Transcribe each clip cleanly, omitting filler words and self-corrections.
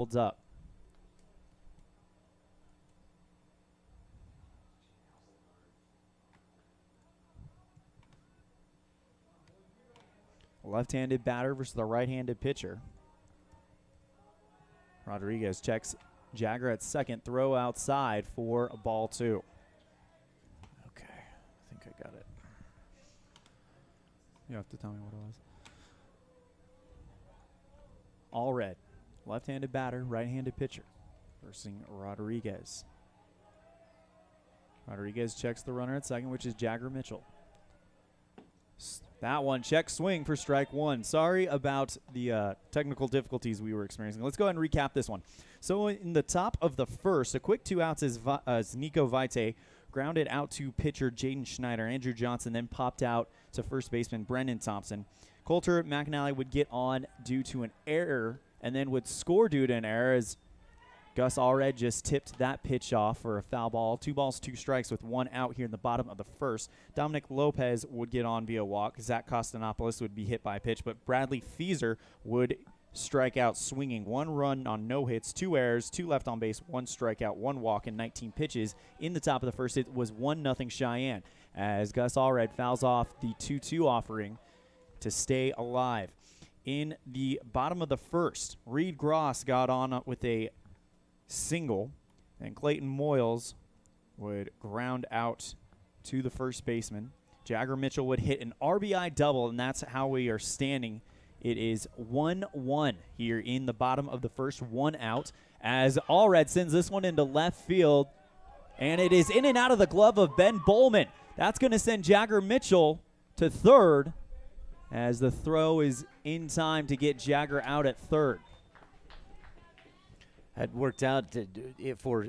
holds up. Left-handed batter versus the right-handed pitcher. Rodriguez checks Jagger at second, throw outside for ball 2. Okay, I think I got it. You have to tell me what it was. All red. Left-handed batter, right-handed pitcher versus Rodriguez. Rodriguez checks the runner at second, which is Jagger Mitchell. That one, check swing for strike 1. Sorry about the technical difficulties we were experiencing. Let's go ahead and recap this one. So in the top of the first, a quick 2 outs as Nico Vite grounded out to pitcher Jaden Schneider. Andrew Johnson then popped out to first baseman Brendan Thompson. Coulter McNally would get on due to an error and then would score due to an error as Gus Allred just tipped that pitch off for a foul ball. 2 balls, 2 strikes with 1 out here in the bottom of the first. Dominic Lopez would get on via walk. Zach Costanopoulos would be hit by a pitch, but Bradley Feaser would strike out swinging. 1 run on no hits, 2 errors, 2 left on base, 1 strikeout, 1 walk, and 19 pitches. In the top of the first, it was 1-0 Cheyenne as Gus Allred fouls off the 2-2 offering to stay alive. In the bottom of the first, Reed Gross got on with a single, and Clayton Moyles would ground out to the first baseman. Jagger Mitchell would hit an RBI double, and that's how we are standing. It is 1-1 here in the bottom of the first, 1 out, as Allred sends this one into left field, and it is in and out of the glove of Ben Bowman. That's going to send Jagger Mitchell to third, as the throw is in time to get Jagger out at third. Had worked out for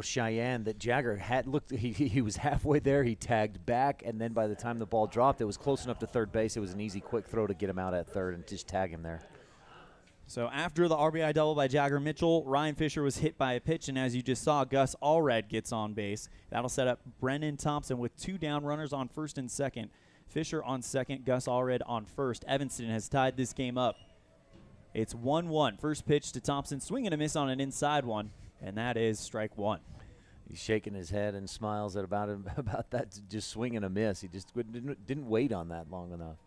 Cheyenne that Jagger had looked. He was halfway there. He tagged back, and then by the time the ball dropped, it was close enough to third base. It was an easy, quick throw to get him out at third and just tag him there. So after the RBI double by Jagger Mitchell, Ryan Fisher was hit by a pitch, and as you just saw, Gus Allred gets on base. That'll set up Brendan Thompson with 2 down runners on first and second. Fisher on second, Gus Allred on first. Evanston has tied this game up. It's 1-1. First pitch to Thompson, swing and a miss on an inside one, and that is strike 1. He's shaking his head and smiles about that, just swing and a miss. He just didn't wait on that long enough.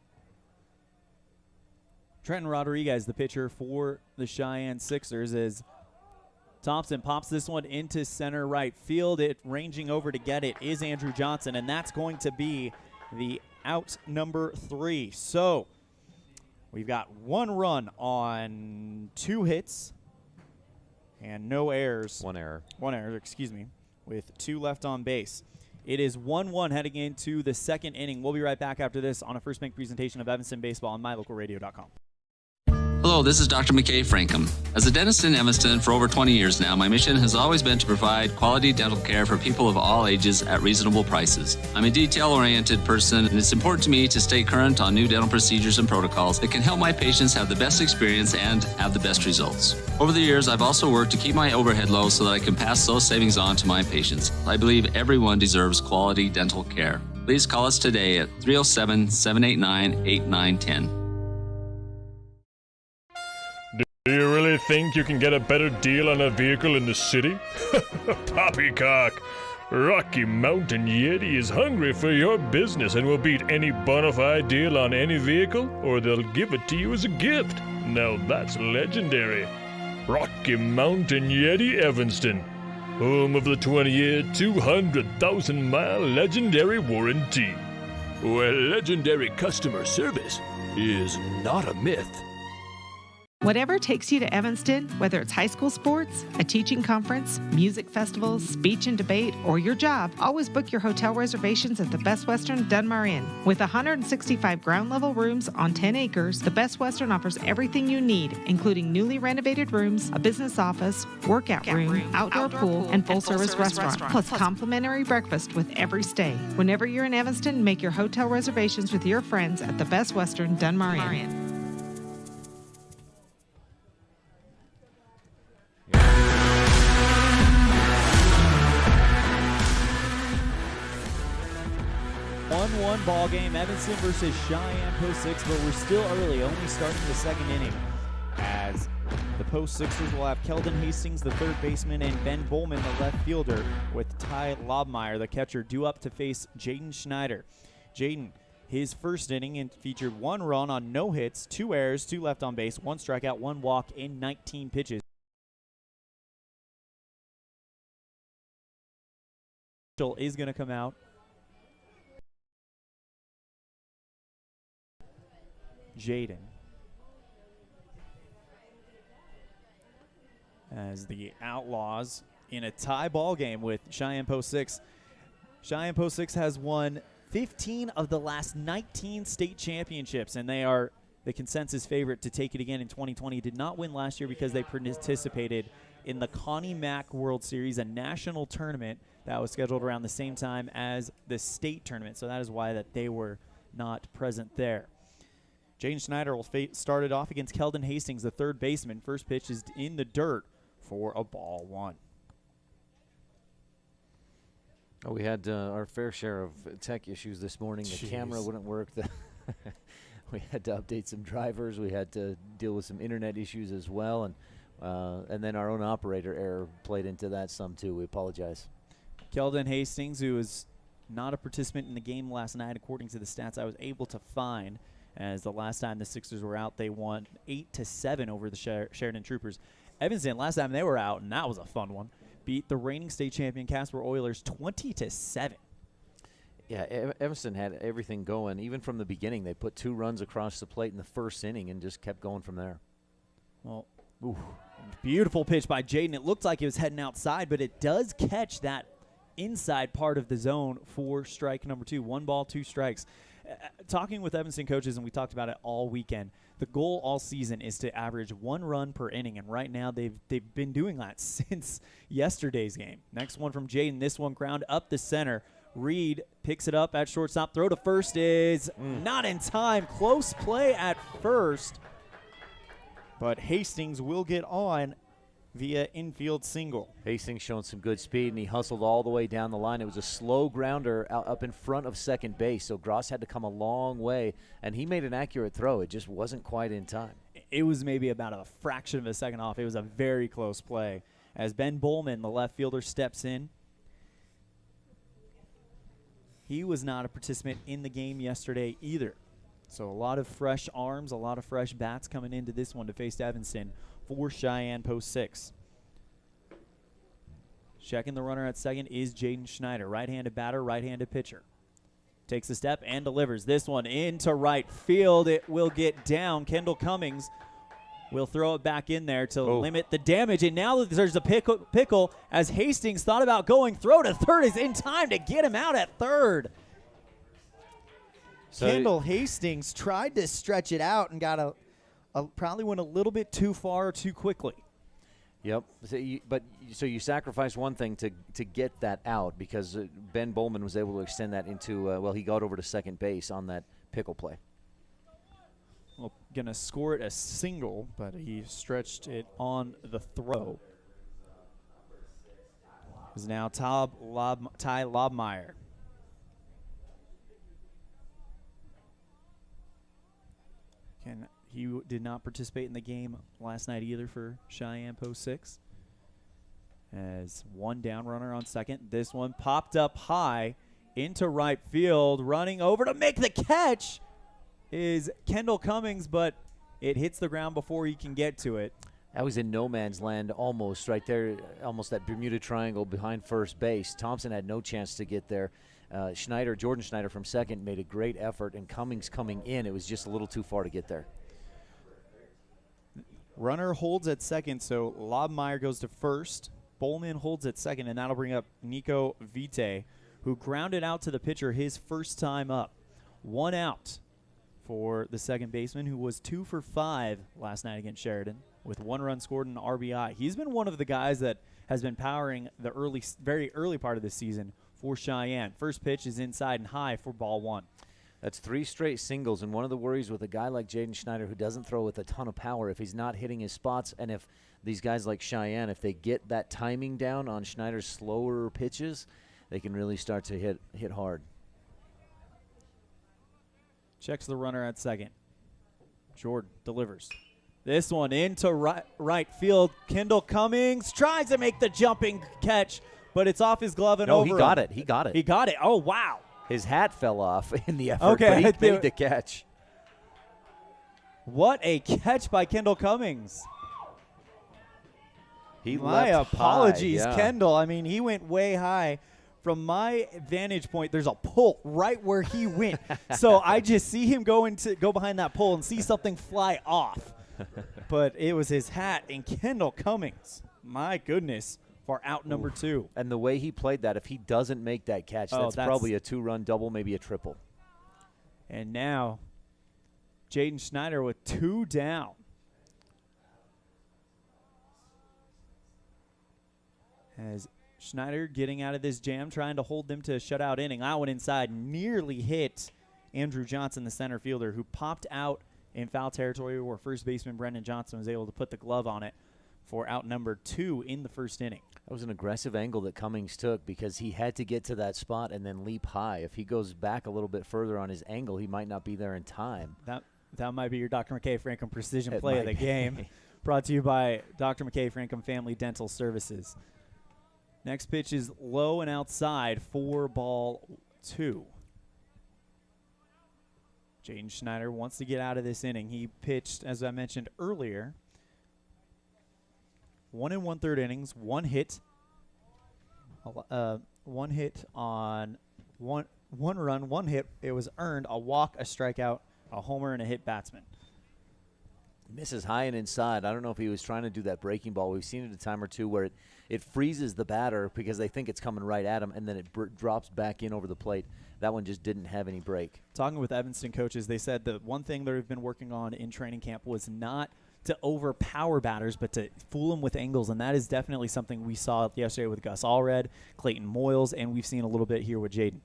Trenton Rodriguez, the pitcher for the Cheyenne Sixers, as Thompson pops this one into center right field. It ranging over to get it is Andrew Johnson, and that's going to be the out number 3. So we've got 1 run on 2 hits and no errors. 1 error. 1 error, excuse me, with 2 left on base. It is 1-1 heading into the second inning. We'll be right back after this on a First Bank presentation of Evanston Baseball on mylocalradio.com. Hello, this is Dr. McKay Frankham. As a dentist in Evanston for over 20 years now, my mission has always been to provide quality dental care for people of all ages at reasonable prices. I'm a detail-oriented person, and it's important to me to stay current on new dental procedures and protocols that can help my patients have the best experience and have the best results. Over the years, I've also worked to keep my overhead low so that I can pass those savings on to my patients. I believe everyone deserves quality dental care. Please call us today at 307-789-8910. Do you really think you can get a better deal on a vehicle in the city? Poppycock! Rocky Mountain Yeti is hungry for your business and will beat any bona fide deal on any vehicle, or they'll give it to you as a gift. Now that's legendary. Rocky Mountain Yeti Evanston, home of the 20-year, 200,000-mile legendary warranty, where legendary customer service is not a myth. Whatever takes you to Evanston, whether it's high school sports, a teaching conference, music festivals, speech and debate, or your job, always book your hotel reservations at the Best Western Dunmar Inn. With 165 ground-level rooms on 10 acres, the Best Western offers everything you need, including newly renovated rooms, a business office, workout room, outdoor pool, and full-service restaurant, plus complimentary breakfast with every stay. Whenever you're in Evanston, make your hotel reservations with your friends at the Best Western Dunmar Inn. One ball game, Evanston versus Cheyenne post 6, but we're still early, only starting the second inning as the post Sixers will have Keldon Hastings, the third baseman, and Ben Bowman, the left fielder, with Ty Lobmeyer, the catcher, due up to face Jaden Schneider. Jaden, his first inning featured 1 run on no hits, 2 errors, 2 left on base, 1 strikeout, 1 walk in 19 pitches. Is going to come out. Jaden. As the Outlaws in a tie ball game with Cheyenne Post 6. Cheyenne Post 6 has won 15 of the last 19 state championships, and they are the consensus favorite to take it again in 2020. Did not win last year because they participated in the Connie Mack World Series, a national tournament that was scheduled around the same time as the state tournament. So that is why that they were not present there. Jaden Schneider will start it off against Keldon Hastings, the third baseman. First pitch is in the dirt for a ball 1. Oh, we had our fair share of tech issues this morning. The camera wouldn't work. We had to update some drivers. We had to deal with some internet issues as well. And then our own operator error played into that some too. We apologize. Keldon Hastings, who was not a participant in the game last night, according to the stats I was able to find, as the last time the Sixers were out, they won 8-7 over the Sheridan Troopers. Evanston, last time they were out, and that was a fun one, beat the reigning state champion Casper Oilers 20-7. Yeah, Evanston had everything going. Even from the beginning, they put 2 runs across the plate in the first inning and just kept going from there. Well, beautiful pitch by Jaden. It looked like it was heading outside, but it does catch that inside part of the zone for strike number 2. 1 ball, 2 strikes. Talking with Evanston coaches, and we talked about it all weekend, the goal all season is to average 1 run per inning, and right now they've been doing that since yesterday's game. Next one from Jaden. This one ground up the center. Reed picks it up at shortstop. Throw to first is not in time. Close play at first, but Hastings will get on via infield single. Hastings showing some good speed, and he hustled all the way down the line. It was a slow grounder up in front of second base, so Gross had to come a long way, and he made an accurate throw. It just wasn't quite in time. It was maybe about a fraction of a second off. It was a very close play. As Ben Bowman, the left fielder, steps in. He was not a participant in the game yesterday either. So a lot of fresh arms, a lot of fresh bats coming into this one to face Evanston for Cheyenne Post 6. Checking the runner at second is Jaden Schneider, right-handed batter, right-handed pitcher. Takes a step and delivers this one into right field. It will get down. Kendall Cummings will throw it back in there to limit the damage. And now there's a pickle as Hastings thought about going. Throw to third is in time to get him out at third. So Kendall Hastings tried to stretch it out and got probably went a little bit too far too quickly. Yep. So you sacrifice one thing to get that out, because Ben Bowman was able to extend that into, he got over to second base on that pickle play. Well, going to score it a single, but he stretched it on the throw. Is now Ty Lobmeyer. He did not participate in the game last night either for Cheyenne Post 6. As 1 down runner on second. This one popped up high into right field. Running over to make the catch is Kendall Cummings, but it hits the ground before he can get to it. That was in no man's land almost, right there, almost that Bermuda Triangle behind first base. Thompson had no chance to get there. Jordan Schneider from second made a great effort, and Cummings coming in, it was just a little too far to get there. Runner holds at second, so Lobmeyer goes to first. Bowman holds at second, and that'll bring up Nico Vite, who grounded out to the pitcher his first time up. 1 out for the second baseman, who was 2 for 5 last night against Sheridan with 1 run scored and an RBI. He's been one of the guys that has been powering the very early part of the season for Cheyenne. First pitch is inside and high for ball 1. That's 3 straight singles, and one of the worries with a guy like Jaden Schneider, who doesn't throw with a ton of power, if he's not hitting his spots, and if these guys like Cheyenne, if they get that timing down on Schneider's slower pitches, they can really start to hit hard. Checks the runner at second. Jordan delivers. This one into right field. Kendall Cummings tries to make the jumping catch, but it's off his glove and over. No, he got it. He got it. He got it. Oh, wow. His hat fell off in the effort, Okay, but he made the catch. What a catch by Kendall Cummings. My apologies, high, yeah. Kendall. I mean, he went way high. From my vantage point, there's a pole right where he went. So I just see him go behind that pole and see something fly off. But it was his hat and Kendall Cummings. My goodness, for out number 2. And the way he played that, if he doesn't make that catch, that's probably a 2-run double, maybe a triple. And now, Jaden Schneider with 2 down. As Schneider getting out of this jam, trying to hold them to a shutout inning. That one inside nearly hit Andrew Johnson, the center fielder, who popped out in foul territory where first baseman Brendan Johnson was able to put the glove on it for out number 2 in the first inning. That was an aggressive angle that Cummings took because he had to get to that spot and then leap high. If he goes back a little bit further on his angle, he might not be there in time. That might be your Dr. McKay Frankham precision It play of the might be. game. Brought to you by Dr. McKay Frankham Family Dental Services. Next pitch is low and outside for ball 2. Jaden Schneider wants to get out of this inning. He pitched, as I mentioned earlier, 1 1/3 innings, 1 hit, 1 hit on one run, 1 hit. It was earned, a walk, a strikeout, a homer, and a hit batsman. Misses high and inside. I don't know if he was trying to do that breaking ball. We've seen it a time or two where it freezes the batter because they think it's coming right at him, and then it drops back in over the plate. That one just didn't have any break. Talking with Evanston coaches, they said the one thing they've been working on in training camp was not to overpower batters, but to fool them with angles, and that is definitely something we saw yesterday with Gus Allred, Clayton Moyles, and we've seen a little bit here with Jaden.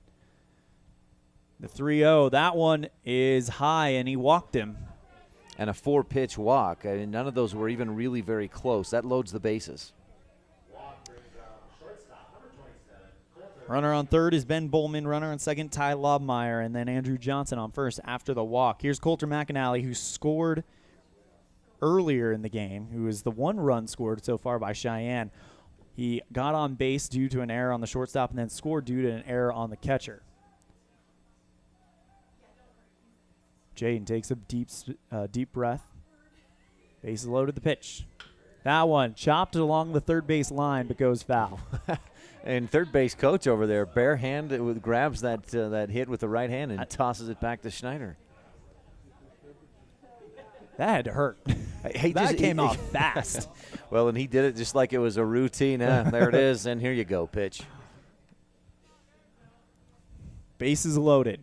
The 3-0, that one is high, and he walked him. And a 4-pitch walk. I mean, none of those were even really very close. That loads the bases. Runner on third is Ben Bowman. Runner on second, Ty Lobmeyer. And then Andrew Johnson on first after the walk. Here's Coulter McAnally, who scored earlier in the game, who is the 1 run scored so far by Cheyenne. He got on base due to an error on the shortstop and then scored due to an error on the catcher. Jaden takes a deep breath. Bases loaded, the pitch. That one chopped along the third base line but goes foul. And third base coach over there, bare hand, grabs that hit with the right hand and tosses it back to Schneider. That had to hurt. That came off fast. Well, and he did it just like it was a routine. There it is, and here you go, pitch. Bases loaded.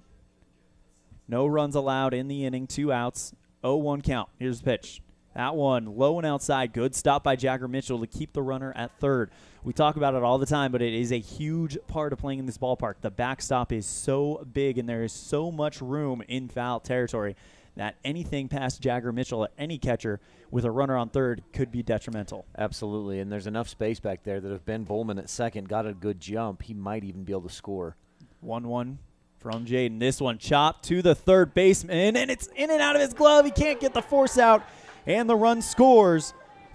No runs allowed in the inning, 2 outs, 0-1 count. Here's the pitch. That one low and outside. Good stop by Jagger Mitchell to keep the runner at third. We talk about it all the time, but it is a huge part of playing in this ballpark. The backstop is so big, and there is so much room in foul territory that anything past Jagger Mitchell at any catcher with a runner on third could be detrimental. Absolutely, and there's enough space back there that if Ben Bowman at second got a good jump, he might even be able to score. 1-1 from Jaden. This one chopped to the third baseman, and it's in and out of his glove. He can't get the force out, and the run scores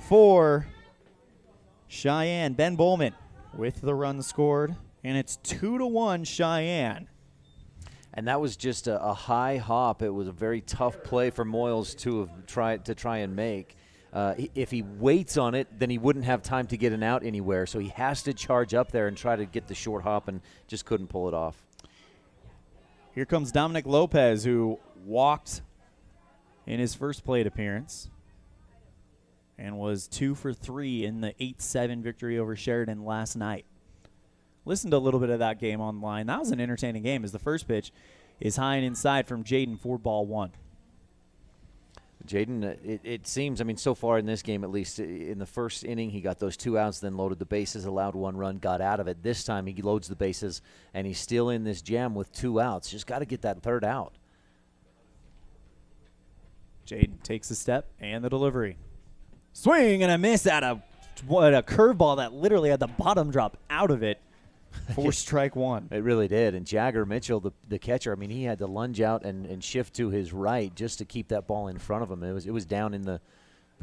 for Cheyenne. Ben Bowman with the run scored, and it's 2-1 Cheyenne. And that was just a high hop. It was a very tough play for Moyles to try and make. If he waits on it, then he wouldn't have time to get an out anywhere. So he has to charge up there and try to get the short hop, and just couldn't pull it off. Here comes Dominic Lopez, who walked in his first plate appearance and was 2 for 3 in the 8-7 victory over Sheridan last night. Listened to a little bit of that game online. That was an entertaining game, as the first pitch is high and inside from Jaden for ball 1. Jaden, it seems, I mean, so far in this game, at least in the first inning, he got those 2 outs, then loaded the bases, allowed 1 run, got out of it. This time he loads the bases, and he's still in this jam with 2 outs. Just got to get that third out. Jaden takes a step and the delivery. Swing and a miss at a curveball that literally had the bottom drop out of it for strike 1. It really did. And Jagger Mitchell, the catcher, I mean, he had to lunge out and shift to his right just to keep that ball in front of him. It was down in the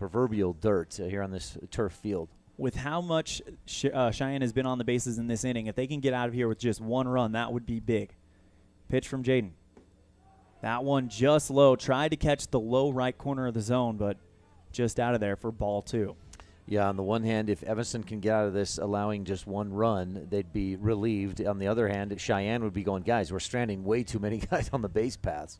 proverbial dirt here on this turf field. With how much Cheyenne has been on the bases in this inning, if they can get out of here with just one run, that would be big. Pitch from Jaden. That one just low. Tried to catch the low right corner of the zone, but just out of there for ball 2. Yeah, on the one hand, if Evanston can get out of this allowing just one run, they'd be relieved. On the other hand, Cheyenne would be going, guys, we're stranding way too many guys on the base paths.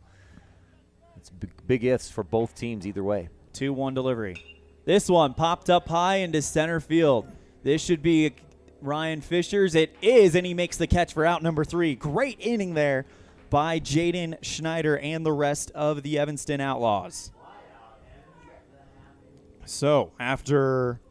It's big ifs for both teams either way. 2-1 delivery. This one popped up high into center field. This should be Ryan Fisher's. It is, and he makes the catch for out number 3. Great inning there by Jaden Schneider and the rest of the Evanston Outlaws. So after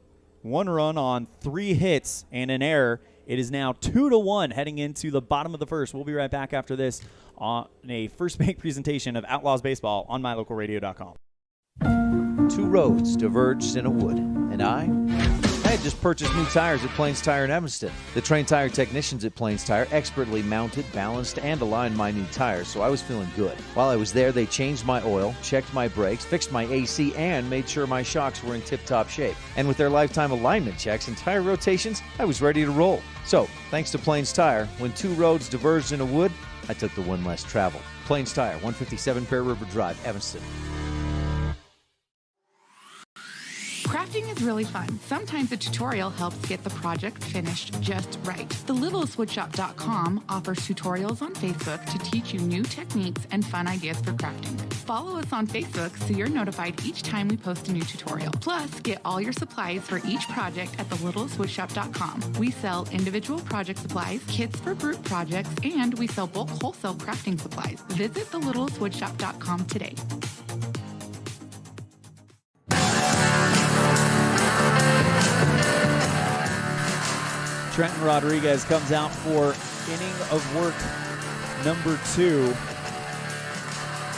1 run on 3 hits and an error, it is now 2-1 heading into the bottom of the first. We'll be right back after this on a first make presentation of Outlaws Baseball on mylocalradio.com. 2 roads diverged in a wood, and I had just purchased new tires at Plains Tire in Evanston. The trained tire technicians at Plains Tire expertly mounted, balanced, and aligned my new tires, so I was feeling good. While I was there, they changed my oil, checked my brakes, fixed my AC, and made sure my shocks were in tip-top shape. And with their lifetime alignment checks and tire rotations, I was ready to roll. So, thanks to Plains Tire, when 2 roads diverged in a wood, I took the one less traveled. Plains Tire, 157 Bear River Drive, Evanston. Crafting is really fun. Sometimes a tutorial helps get the project finished just right. TheLittlestWoodShop.com offers tutorials on Facebook to teach you new techniques and fun ideas for crafting. Follow us on Facebook so you're notified each time we post a new tutorial. Plus, get all your supplies for each project at TheLittlestWoodShop.com. We sell individual project supplies, kits for group projects, and we sell bulk wholesale crafting supplies. Visit TheLittlestWoodShop.com today. Trenton Rodriguez comes out for inning of work number 2.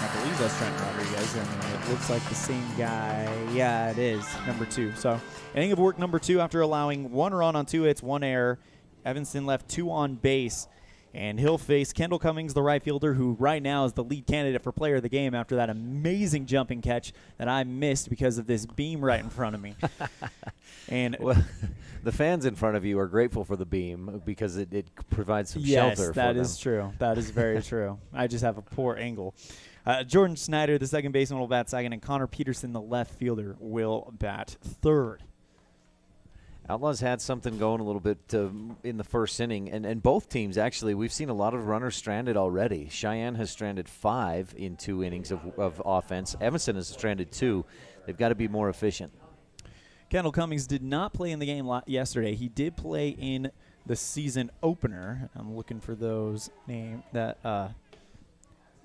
I believe that's Trenton Rodriguez. I mean, it looks like the same guy. Yeah, it is, number 2. So, inning of work number 2 after allowing 1 run on 2 hits, 1 error. Evanston left 2 on base, and he'll face Kendall Cummings, the right fielder, who right now is the lead candidate for player of the game after that amazing jumping catch that I missed because of this beam right in front of me. And well, the fans in front of you are grateful for the beam because it provides some shelter for them. Yes, that is true. That is very true. I just have a poor angle. Jordan Snyder, the second baseman, will bat second, and Connor Peterson, the left fielder, will bat third. Outlaws had something going a little bit in the first inning, and both teams, actually, we've seen a lot of runners stranded already. Cheyenne has stranded 5 in 2 innings of offense. Evanston has stranded 2. They've got to be more efficient. Kendall Cummings did not play in the game yesterday. He did play in the season opener. I'm looking for those name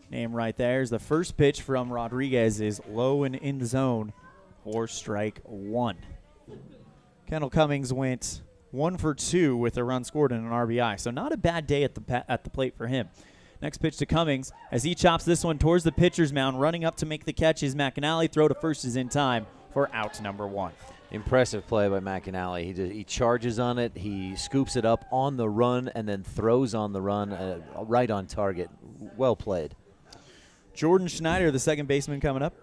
right there. Is the first pitch from Rodriguez is low and in the zone for strike 1. Kendall Cummings went 1 for 2 with a run scored and an RBI. So not a bad day at the plate for him. Next pitch to Cummings as he chops this one towards the pitcher's mound. Running up to make the catch is McAnally. Throw to first is in time for out number 1. Impressive play by McAnally. He charges on it, he scoops it up on the run, and then throws on the run right on target. Well played. Jordan Schneider, the second baseman, coming up.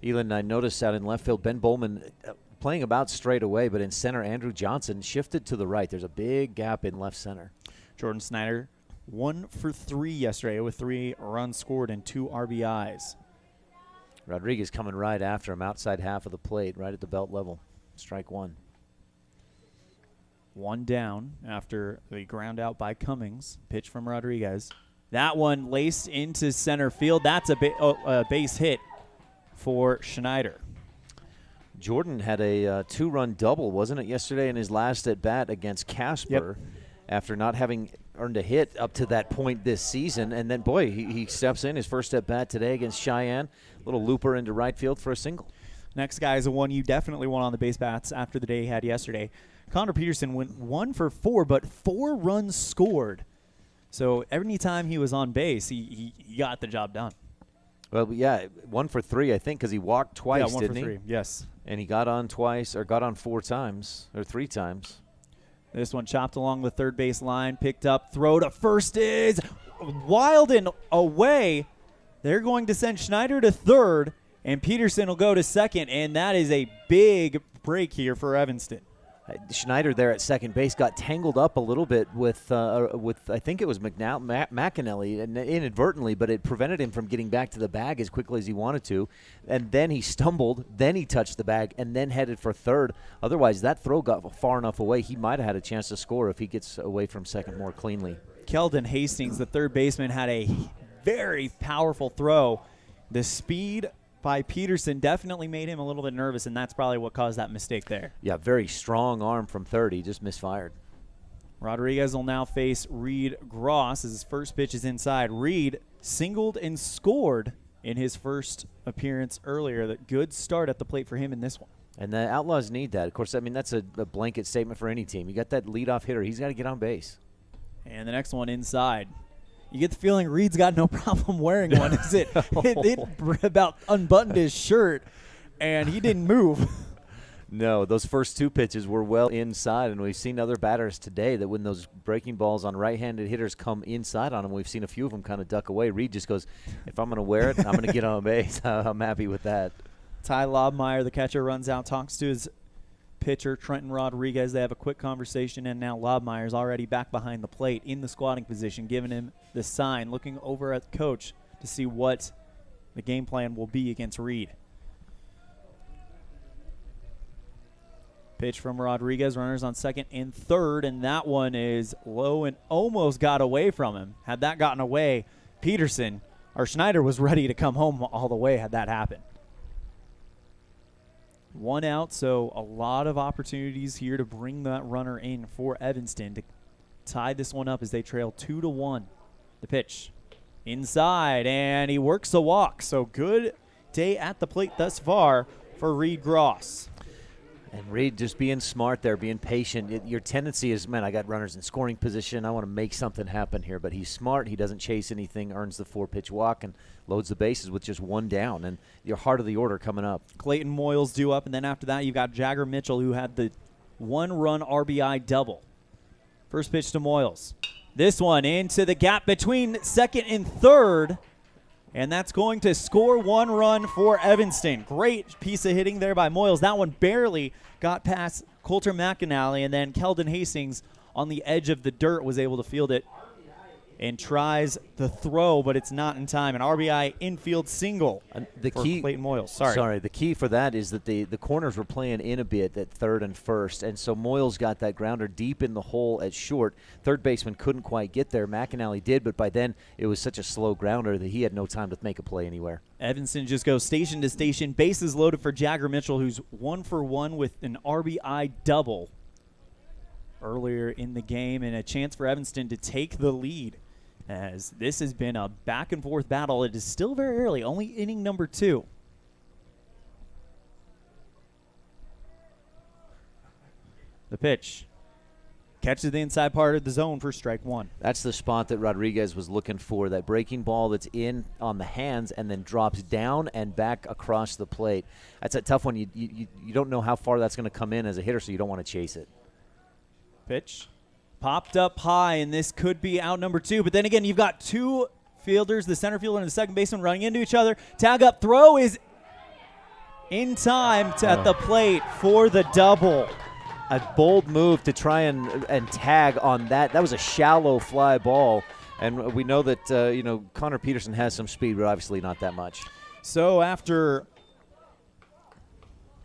Elan, I noticed out in left field, Ben Bowman playing about straight away, but in center, Andrew Johnson shifted to the right. There's a big gap in left center. Jordan Snyder, 1 for 3 yesterday with 3 runs scored and 2 RBIs. Rodriguez coming right after him, outside half of the plate, right at the belt level. Strike 1. 1 down after the ground out by Cummings. Pitch from Rodriguez. That one laced into center field. That's a base hit for Schneider. Jordan had a 2-run double, wasn't it, yesterday in his last at-bat against Casper after not having earned a hit up to that point this season. And then, boy, he steps in his first at-bat today against Cheyenne. Little looper into right field for a single. Next guy is the one you definitely want on the base bats after the day he had yesterday. Connor Peterson went 1 for 4, but 4 runs scored. So every time he was on base, he got the job done. Well, yeah, 1 for 3, I think, because he walked twice, didn't he? 1 for 3, yes. And he got on twice, or got on 4 times, or 3 times. This one chopped along the third base line, picked up, throw to first is wild and away. They're going to send Schneider to third, And Peterson will go to second, and that is a big break here for Evanston. Schneider there at second base got tangled up a little bit with I think it was McAnally inadvertently, but it prevented him from getting back to the bag as quickly as he wanted to. And then he stumbled, then he touched the bag, and then headed for third. Otherwise, that throw got far enough away, he might have had a chance to score if he gets away from second more cleanly. Keldon Hastings, the third baseman, had a very powerful throw. The speed by Peterson definitely made him a little bit nervous, and that's probably what caused that mistake there. Yeah, very strong arm from third. He just misfired. Rodriguez will now face Reed Gross as his first pitch is inside. Reed singled and scored in his first appearance earlier. That good start at the plate for him in this one. And the Outlaws need that. Of course, I mean, that's a blanket statement for any team. You got that leadoff hitter. He's got to get on base. And the next one inside. You get the feeling Reed's got no problem wearing one. It about unbuttoned his shirt, and he didn't move. No, those first two pitches were well inside, and we've seen other batters today that when those breaking balls on right-handed hitters come inside on them, we've seen a few of them kind of duck away. Reed just goes, if I'm going to wear it, I'm going to get on base. I'm happy with that. Ty Lobmeyer, the catcher, runs out, talks to his pitcher, Trenton Rodriguez. They have a quick conversation, and now Lobmeyer's already back behind the plate in the squatting position, giving him the sign, looking over at the coach to see what the game plan will be against Reed. Pitch from Rodriguez, runners on second and third, and that one is low and almost got away from him. Had that gotten away, Peterson, or Schneider was ready to come home all the way had that happened. One out, so a lot of opportunities here to bring that runner in for Evanston to tie this one up as they trail 2-1. The pitch inside, and he works a walk. So good day at the plate thus far for Reed Gross. And Reed just being smart there, being patient. Your tendency is, man, I got runners in scoring position. I want to make something happen here. But he's smart. He doesn't chase anything, earns the 4-pitch walk, and loads the bases with just one down. And your heart of the order coming up. Clayton Moyles due up, and then after that you've got Jagger Mitchell, who had the one-run RBI double. First pitch to Moyles. This one into the gap between second and third. And that's going to score one run for Evanston. Great piece of hitting there by Moyles. That one barely got past Coulter McAnally, and then Keldon Hastings on the edge of the dirt was able to field it and tries the throw, but it's not in time. An RBI infield single for Clayton Moyles. Sorry, the key for that is that the corners were playing in a bit at third and first, and so Moyles got that grounder deep in the hole at short. Third baseman couldn't quite get there. McAnally did, but by then it was such a slow grounder that he had no time to make a play anywhere. Evanston just goes station to station. Bases loaded for Jagger Mitchell, who's 1 for 1 with an RBI double earlier in the game, and a chance for Evanston to take the lead. As this has been a back-and-forth battle. It is still very early, only inning number 2. The pitch. Catches the inside part of the zone for strike 1. That's the spot that Rodriguez was looking for, that breaking ball that's in on the hands and then drops down and back across the plate. That's a tough one. You don't know how far that's going to come in as a hitter, so you don't want to chase it. Pitch. Popped up high, and this could be out number 2. But then again, you've got two fielders, the center fielder and the second baseman, running into each other. Tag up throw is in time at the plate for the double. A bold move to try and tag on that. That was a shallow fly ball. And we know that, Connor Peterson has some speed, but obviously not that much. So after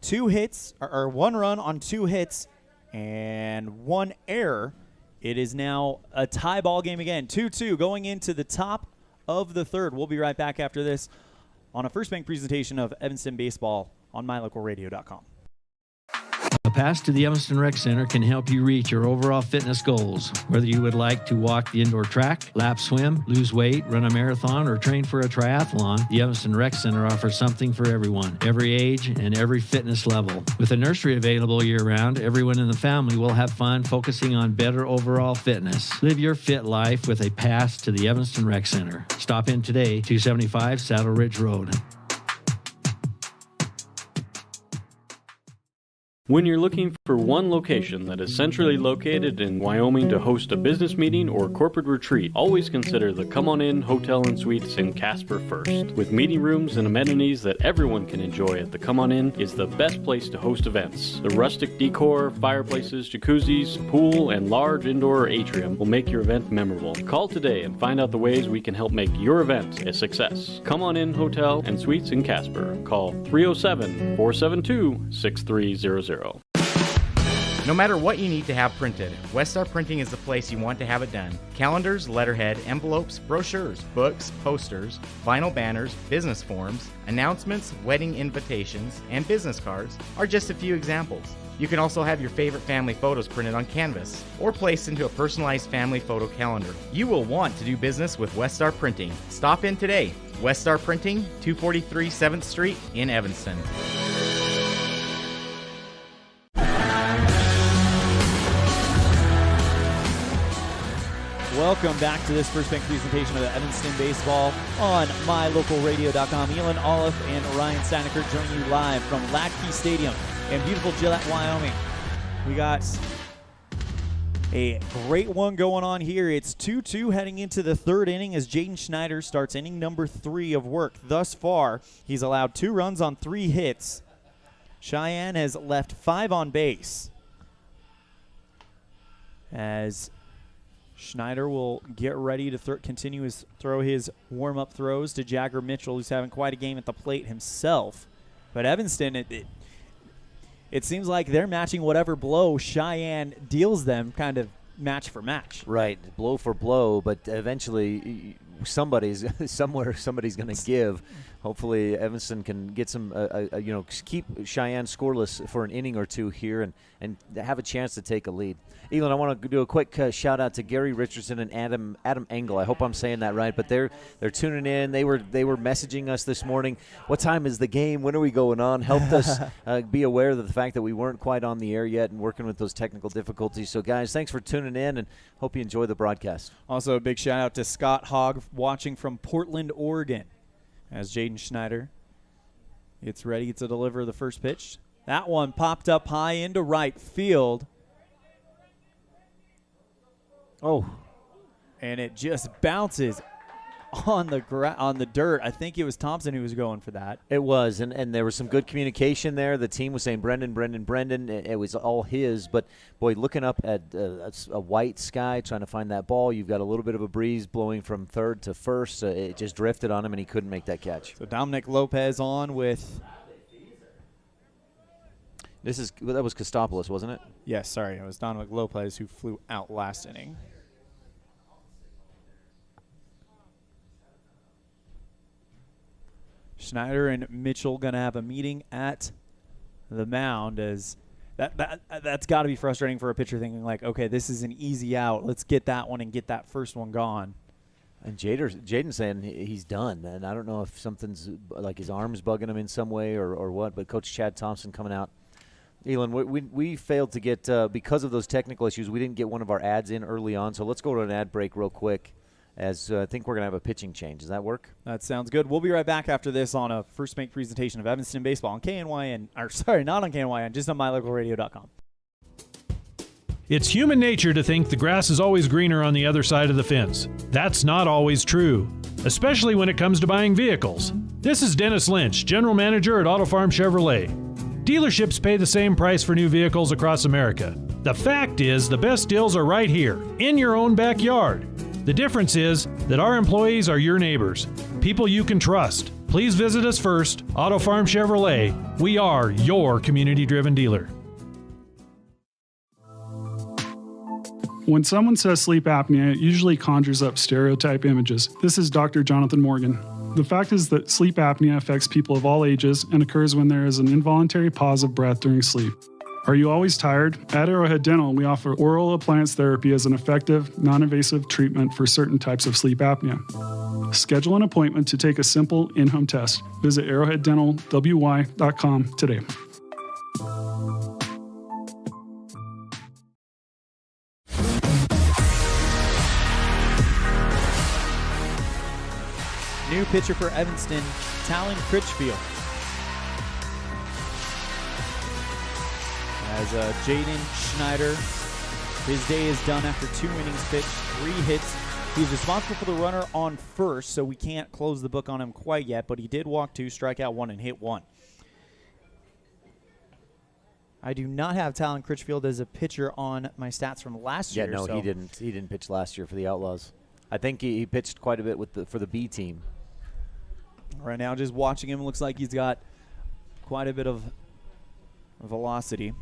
2 hits, or 1 run on 2 hits and 1 error, it is now a tie ball game again. 2-2 going into the top of the third. We'll be right back after this on a First Bank presentation of Evanston Baseball on mylocalradio.com. A pass to the Evanston Rec Center can help you reach your overall fitness goals. Whether you would like to walk the indoor track, lap swim, lose weight, run a marathon, or train for a triathlon, the Evanston Rec Center offers something for everyone, every age and every fitness level. With a nursery available year-round, everyone in the family will have fun focusing on better overall fitness. Live your fit life with a pass to the Evanston Rec Center. Stop in today, 275 Saddle Ridge Road. When you're looking for one location that is centrally located in Wyoming to host a business meeting or corporate retreat, always consider the Come On In Hotel and Suites in Casper first. With meeting rooms and amenities that everyone can enjoy at the Come On In is the best place to host events. The rustic decor, fireplaces, jacuzzis, pool, and large indoor atrium will make your event memorable. Call today and find out the ways we can help make your event a success. Come On In Hotel and Suites in Casper. Call 307-472-6300. No matter what you need to have printed, Westar Printing is the place you want to have it done. Calendars, letterhead, envelopes, brochures, books, posters, vinyl banners, business forms, announcements, wedding invitations, and business cards are just a few examples. You can also have your favorite family photos printed on canvas or placed into a personalized family photo calendar. You will want to do business with Westar Printing. Stop in today. Westar Printing, 243 7th Street in Evanston. Welcome back to this First Bank presentation of the Evanston Baseball on mylocalradio.com. Elan, OLLIFF, and Ryan Steineckert joining you live from HLADKY Stadium in beautiful Gillette, Wyoming. We got a great one going on here. It's 2-2 heading into the third inning as Jaden Schneider starts inning number 3 of work. Thus far, he's allowed 2 runs on 3 hits. Cheyenne has left 5 on base. As Schneider will get ready to continue his warm-up throws to Jagger Mitchell, who's having quite a game at the plate himself. But Evanston, it seems like they're matching whatever blow Cheyenne deals them, kind of match for match. Right, blow for blow, but eventually somebody's going to give. Hopefully Evanston can get some, keep Cheyenne scoreless for an inning or two here and have a chance to take a lead. Elan, I want to do a quick shout out to Gary Richardson and Adam Engel. I hope I'm saying that right, but they're tuning in. They were messaging us this morning. What time is the game? When are we going on? Helped us be aware of the fact that we weren't quite on the air yet and working with those technical difficulties. So guys, thanks for tuning in and hope you enjoy the broadcast. Also a big shout out to Scott Hogg watching from Portland, Oregon, as Jaden Schneider gets ready to deliver the first pitch. That one popped up high into right field. Oh. And it just bounces on the dirt. I think it was Thompson who was going for that. It was, and there was some good communication there. The team was saying, Brendan. It was all his. But, boy, looking up at a white sky, trying to find that ball, you've got a little bit of a breeze blowing from third to first. It just drifted on him, and he couldn't make that catch. So Dominic Lopez on with – that was Kostopoulos, wasn't it? Yes, sorry. It was Dominic Lopez who flew out last inning. Schneider and Mitchell going to have a meeting at the mound as that's got to be frustrating for a pitcher thinking like, okay, this is an easy out. Let's get that one and get that first one gone. And Jaden's saying he's done, and I don't know if something's like his arm's bugging him in some way or what, but Coach Chad Thompson coming out. Elan, we failed to get, because of those technical issues, we didn't get one of our ads in early on, so let's go to an ad break real quick as I think we're going to have a pitching change. Does that work? That sounds good. We'll be right back after this on a First Bank presentation of Evanston Baseball on KNYN, or sorry, not on KNYN, just on mylocalradio.com. It's human nature to think the grass is always greener on the other side of the fence. That's not always true, especially when it comes to buying vehicles. This is Dennis Lynch, General Manager at Auto Farm Chevrolet. Dealerships pay the same price for new vehicles across America. The fact is, the best deals are right here, in your own backyard. The difference is that our employees are your neighbors, people you can trust. Please visit us first, Auto Farm Chevrolet. We are your community-driven dealer. When someone says sleep apnea, it usually conjures up stereotype images. This is Dr. Jonathan Morgan. The fact is that sleep apnea affects people of all ages and occurs when there is an involuntary pause of breath during sleep. Are you always tired? At Arrowhead Dental, we offer oral appliance therapy as an effective, non-invasive treatment for certain types of sleep apnea. Schedule an appointment to take a simple in-home test. Visit arrowheaddentalwy.com today. New pitcher for Evanston, Talon Critchfield. as Jaden Schneider, his day is done after 2 innings pitched, 3 hits. He's responsible for the runner on first, so we can't close the book on him quite yet, but he did walk 2, strike out 1, and hit 1. I do not have Talon Critchfield as a pitcher on my stats from last year. Yeah, no, he didn't. He didn't pitch last year for the Outlaws. I think he pitched quite a bit for the B team. Right now, just watching him, looks like he's got quite a bit of velocity.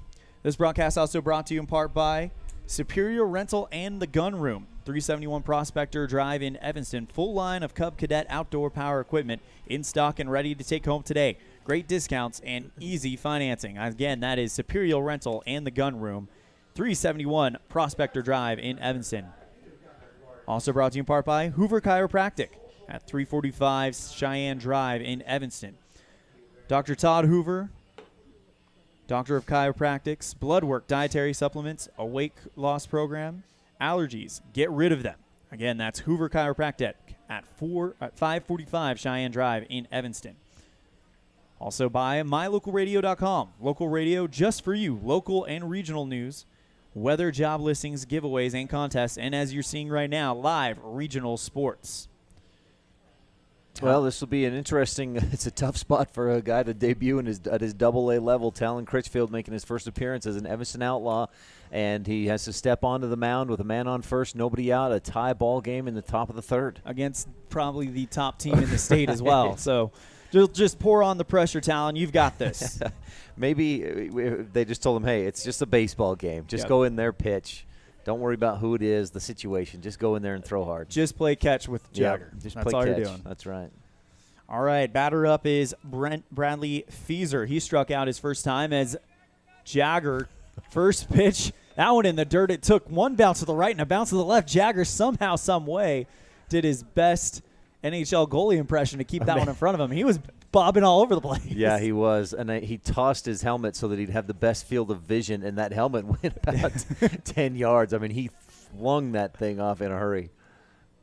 This broadcast also brought to you in part by Superior Rental and the Gun Room, 371 Prospector Drive in Evanston. Full line of Cub Cadet outdoor power equipment in stock and ready to take home today. Great discounts and easy financing. Again, that is Superior Rental and the Gun Room, 371 Prospector Drive in Evanston. Also brought to you in part by Hoover Chiropractic at 345 Cheyenne Drive in Evanston. Dr. Todd Hoover, Doctor of Chiropractics, blood work, dietary supplements, a weight loss program, allergies, get rid of them. Again, that's Hoover Chiropractic at 545 Cheyenne Drive in Evanston. Also by mylocalradio.com. Local radio just for you. Local and regional news, weather, job listings, giveaways, and contests. And as you're seeing right now, live regional sports. Well, this will be an interesting. It's a tough spot for a guy to debut at his Double-A level. Talon Critchfield making his first appearance as an Evanston Outlaw, and he has to step onto the mound with a man on first, nobody out, a tie ball game in the top of the third against probably the top team in the state as well. So just pour on the pressure, Talon. You've got this. Maybe they just told him, hey, it's just a baseball game. Just go in there, pitch. Don't worry about who it is, the situation. Just go in there and throw hard. Just play catch with Jagger. Just That's play all catch. you're doing. That's right. All right, batter up is Bradley Fieser. He struck out his first time as Jagger. First pitch, that one in the dirt. It took one bounce to the right and a bounce to the left. Jagger somehow, some way, did his best NHL goalie impression to keep that one in front of him. He was bobbing all over the place. Yeah, he was. And he tossed his helmet so that he'd have the best field of vision, and that helmet went about 10 yards. I mean, he flung that thing off in a hurry.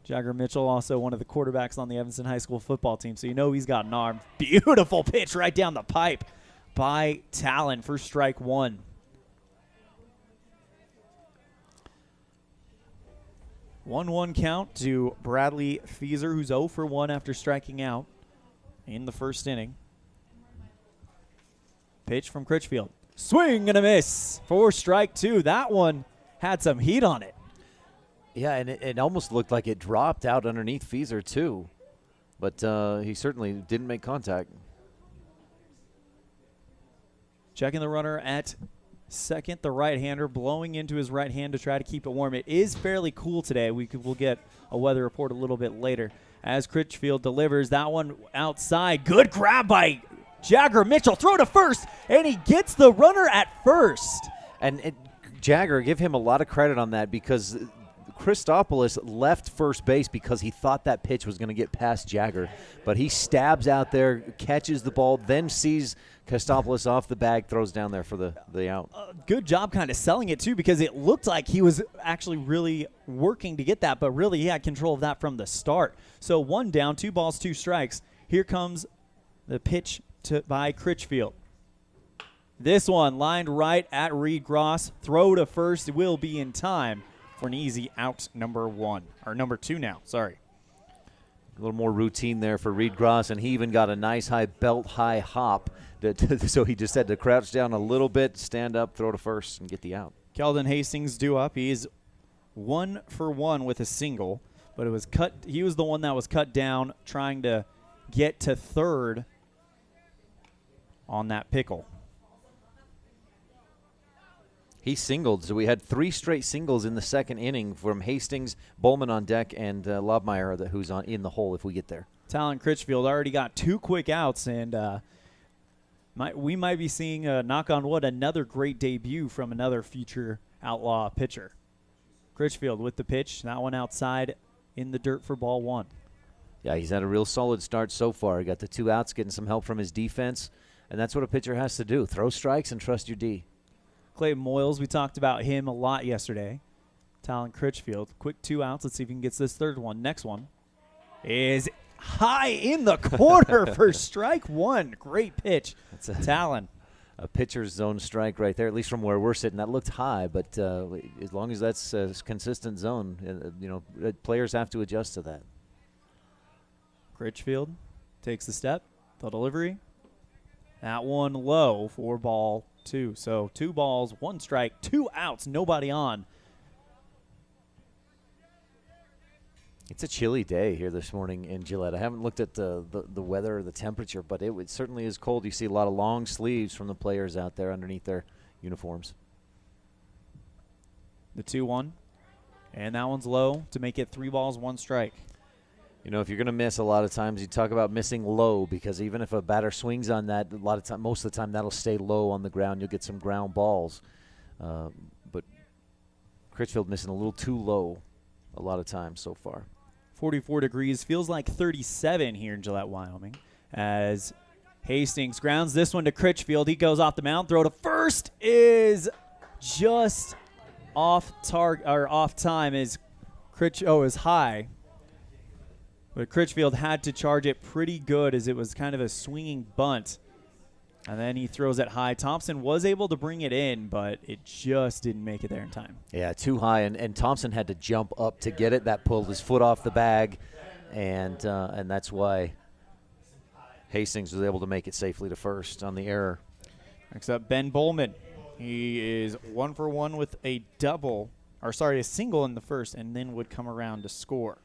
Jagger Mitchell, also one of the quarterbacks on the Evanston High School football team, so you know he's got an arm. Beautiful pitch right down the pipe by Talon for strike 1. One count to Bradley Fieser, who's 0 for 1 after striking out in the first inning. Pitch from Critchfield. Swing and a miss for strike 2. That one had some heat on it. Yeah, and it almost looked like it dropped out underneath Fieser, too. But he certainly didn't make contact. Checking the runner at second, the right-hander, blowing into his right hand to try to keep it warm. It is fairly cool today. We'll get a weather report a little bit later. As Critchfield delivers that one outside. Good grab by Jagger Mitchell. Throw to first, and he gets the runner at first. And Jagger, give him a lot of credit on that, because Christopoulos left first base because he thought that pitch was going to get past Jagger. But he stabs out there, catches the ball, then sees Christopoulos off the bag, throws down there for the out. Good job kind of selling it, too, because it looked like he was actually really working to get that, but really he had control of that from the start. So 1 down, 2 balls, 2 strikes. Here comes the pitch by Critchfield. This one lined right at Reed Gross. Throw to first will be in time for an easy out number 2 now. Sorry. A little more routine there for Reed Gross, and he even got a nice high belt-high hop. So he just had to crouch down a little bit, stand up, throw to first, and get the out. Keldon Hastings due up. He's 1 for 1 with a single, but it was cut. He was the one that was cut down trying to get to third on that pickle. He singled, so we had 3 straight singles in the second inning from Hastings, Bowman on deck, and Lobmeyer, who's in the hole if we get there. Talon Critchfield already got 2 quick outs, and we might be seeing, knock on wood, another great debut from another future Outlaw pitcher. Critchfield with the pitch, that one outside in the dirt for ball 1. Yeah, he's had a real solid start so far. He got the 2 outs, getting some help from his defense, and that's what a pitcher has to do. Throw strikes and trust your D. Clayton Moyles, we talked about him a lot yesterday. Talon Critchfield, quick 2 outs. Let's see if he can get this third one. Next one is high in the corner for strike 1. Great pitch. Talon. a pitcher's zone strike right there, at least from where we're sitting. That looked high, but as long as that's a consistent zone, players have to adjust to that. Critchfield takes the step, the delivery. That one low for ball 2. So 2 balls, 1 strike, 2 outs, nobody on. It's a chilly day here this morning in Gillette. I haven't looked at the weather or the temperature, but it certainly is cold. You see a lot of long sleeves from the players out there underneath their uniforms. The 2-1, and that one's low to make it 3 balls, 1 strike. You know, if you're going to miss, a lot of times you talk about missing low, because even if a batter swings on that, most of the time that'll stay low on the ground. You'll get some ground balls. But Critchfield missing a little too low a lot of times so far. 44 degrees, feels like 37 here in Gillette, Wyoming, as Hastings grounds this one to Critchfield. He goes off the mound. Throw to first is just off target or off time. Is high. But Critchfield had to charge it pretty good, as it was kind of a swinging bunt. And then he throws it high. Thompson was able to bring it in, but it just didn't make it there in time. Yeah, too high, and Thompson had to jump up to get it. That pulled his foot off the bag, and that's why Hastings was able to make it safely to first on the error. Next up, Ben Bowman. He is 1 for 1 with a single in the first, and then would come around to score.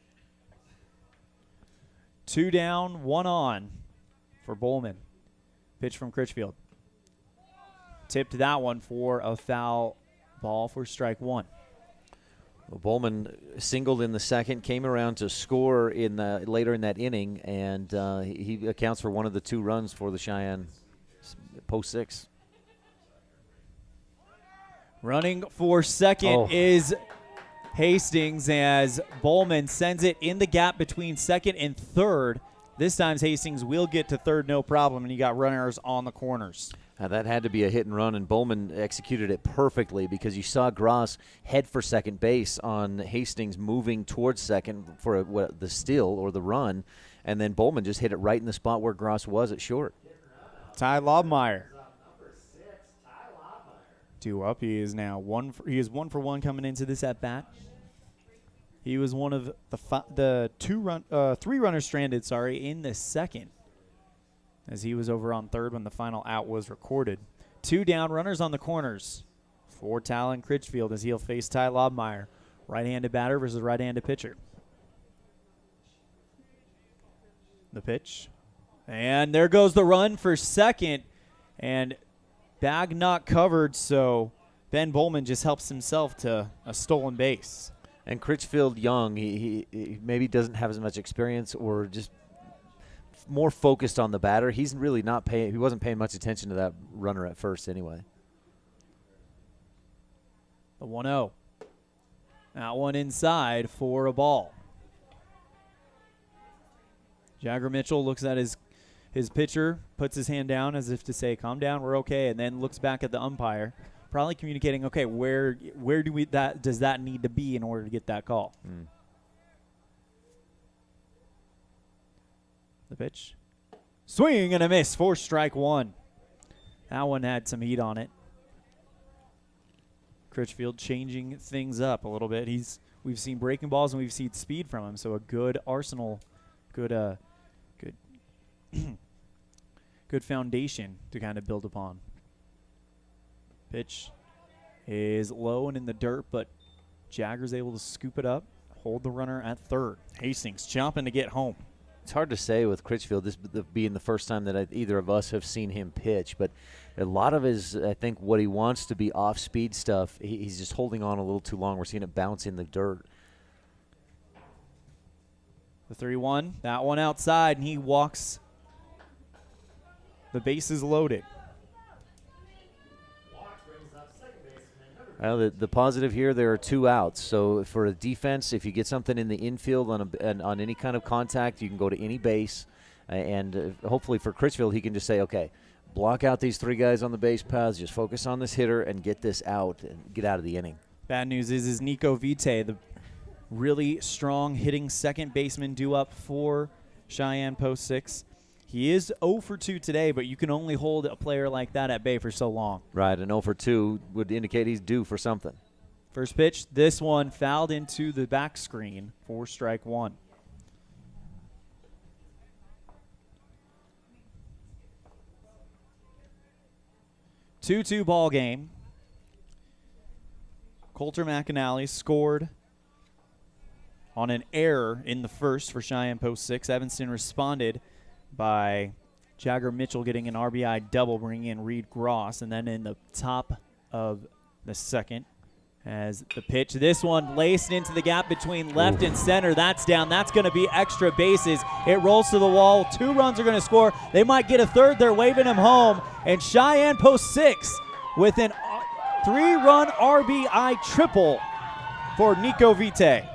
2 down, 1 on for Bowman. Pitch from Critchfield. Tipped that one for a foul ball for strike 1. Well, Bowman singled in the second, came around to score later in that inning, and he accounts for one of the 2 runs for the Cheyenne post 6. Running for second is Hastings, as Bowman sends it in the gap between second and third. This time Hastings will get to third, no problem, and you got runners on the corners. That had to be a hit and run, and Bowman executed it perfectly, because you saw Gross head for second base on Hastings moving towards second for the steal or the run, and then Bowman just hit it right in the spot where Gross was at short. Ty Lobmeyer. 2 up. He is now 1 for 1 coming into this at bat. He was one of the 3 runners stranded, in the second, as he was over on third when the final out was recorded. 2 down, runners on the corners for Talon Critchfield, as he'll face Ty Lobmeyer, right-handed batter versus right-handed pitcher. The pitch, and there goes the run for second, and bag not covered, so Ben Bowman just helps himself to a stolen base. And Critchfield young, he maybe doesn't have as much experience, or just more focused on the batter. He's really not paying. He wasn't paying much attention to that runner at first anyway. The 1-0. That one inside for a ball. Jagger Mitchell looks at his pitcher, puts his hand down as if to say, calm down, we're okay, and then looks back at the umpire, probably communicating, okay, where does that need to be in order to get that call? The pitch. Swing and a miss for strike 1. That one had some heat on it. Critchfield changing things up a little bit. We've seen breaking balls and we've seen speed from him, so a good arsenal, good foundation to kind of build upon. Pitch is low and in the dirt, but Jagger's able to scoop it up, hold the runner at third. Hastings chomping to get home. It's hard to say with Critchfield, this being the first time that either of us have seen him pitch, but a lot of his, I think, what he wants to be off-speed stuff, he's just holding on a little too long. We're seeing it bounce in the dirt. The 3-1, that one outside, and he walks. The base is loaded. Well, the positive here, there are 2 outs. So for a defense, if you get something in the infield on any kind of contact, you can go to any base. And hopefully for Critchfield, he can just say, okay, block out these 3 guys on the base paths, just focus on this hitter and get this out and get out of the inning. Bad news is Nico Vite, the really strong hitting second baseman due up for Cheyenne post 6. He is 0 for 2 today, but you can only hold a player like that at bay for so long. Right, and 0 for 2 would indicate he's due for something. First pitch, this one fouled into the back screen for strike one. Two-two ball game. Coulter McAnally scored on an error in the first for Cheyenne Post 6. Evanston responded by Jagger Mitchell getting an RBI double, bringing in Reed Gross. And then in the top of the second, as the pitch, this one laced into the gap between left and center. That's down. That's going to be extra bases. It rolls to the wall. 2 runs are going to score. They might get a third. They're waving him home. And Cheyenne Post 6 with an 3-run RBI triple for Nico Vite.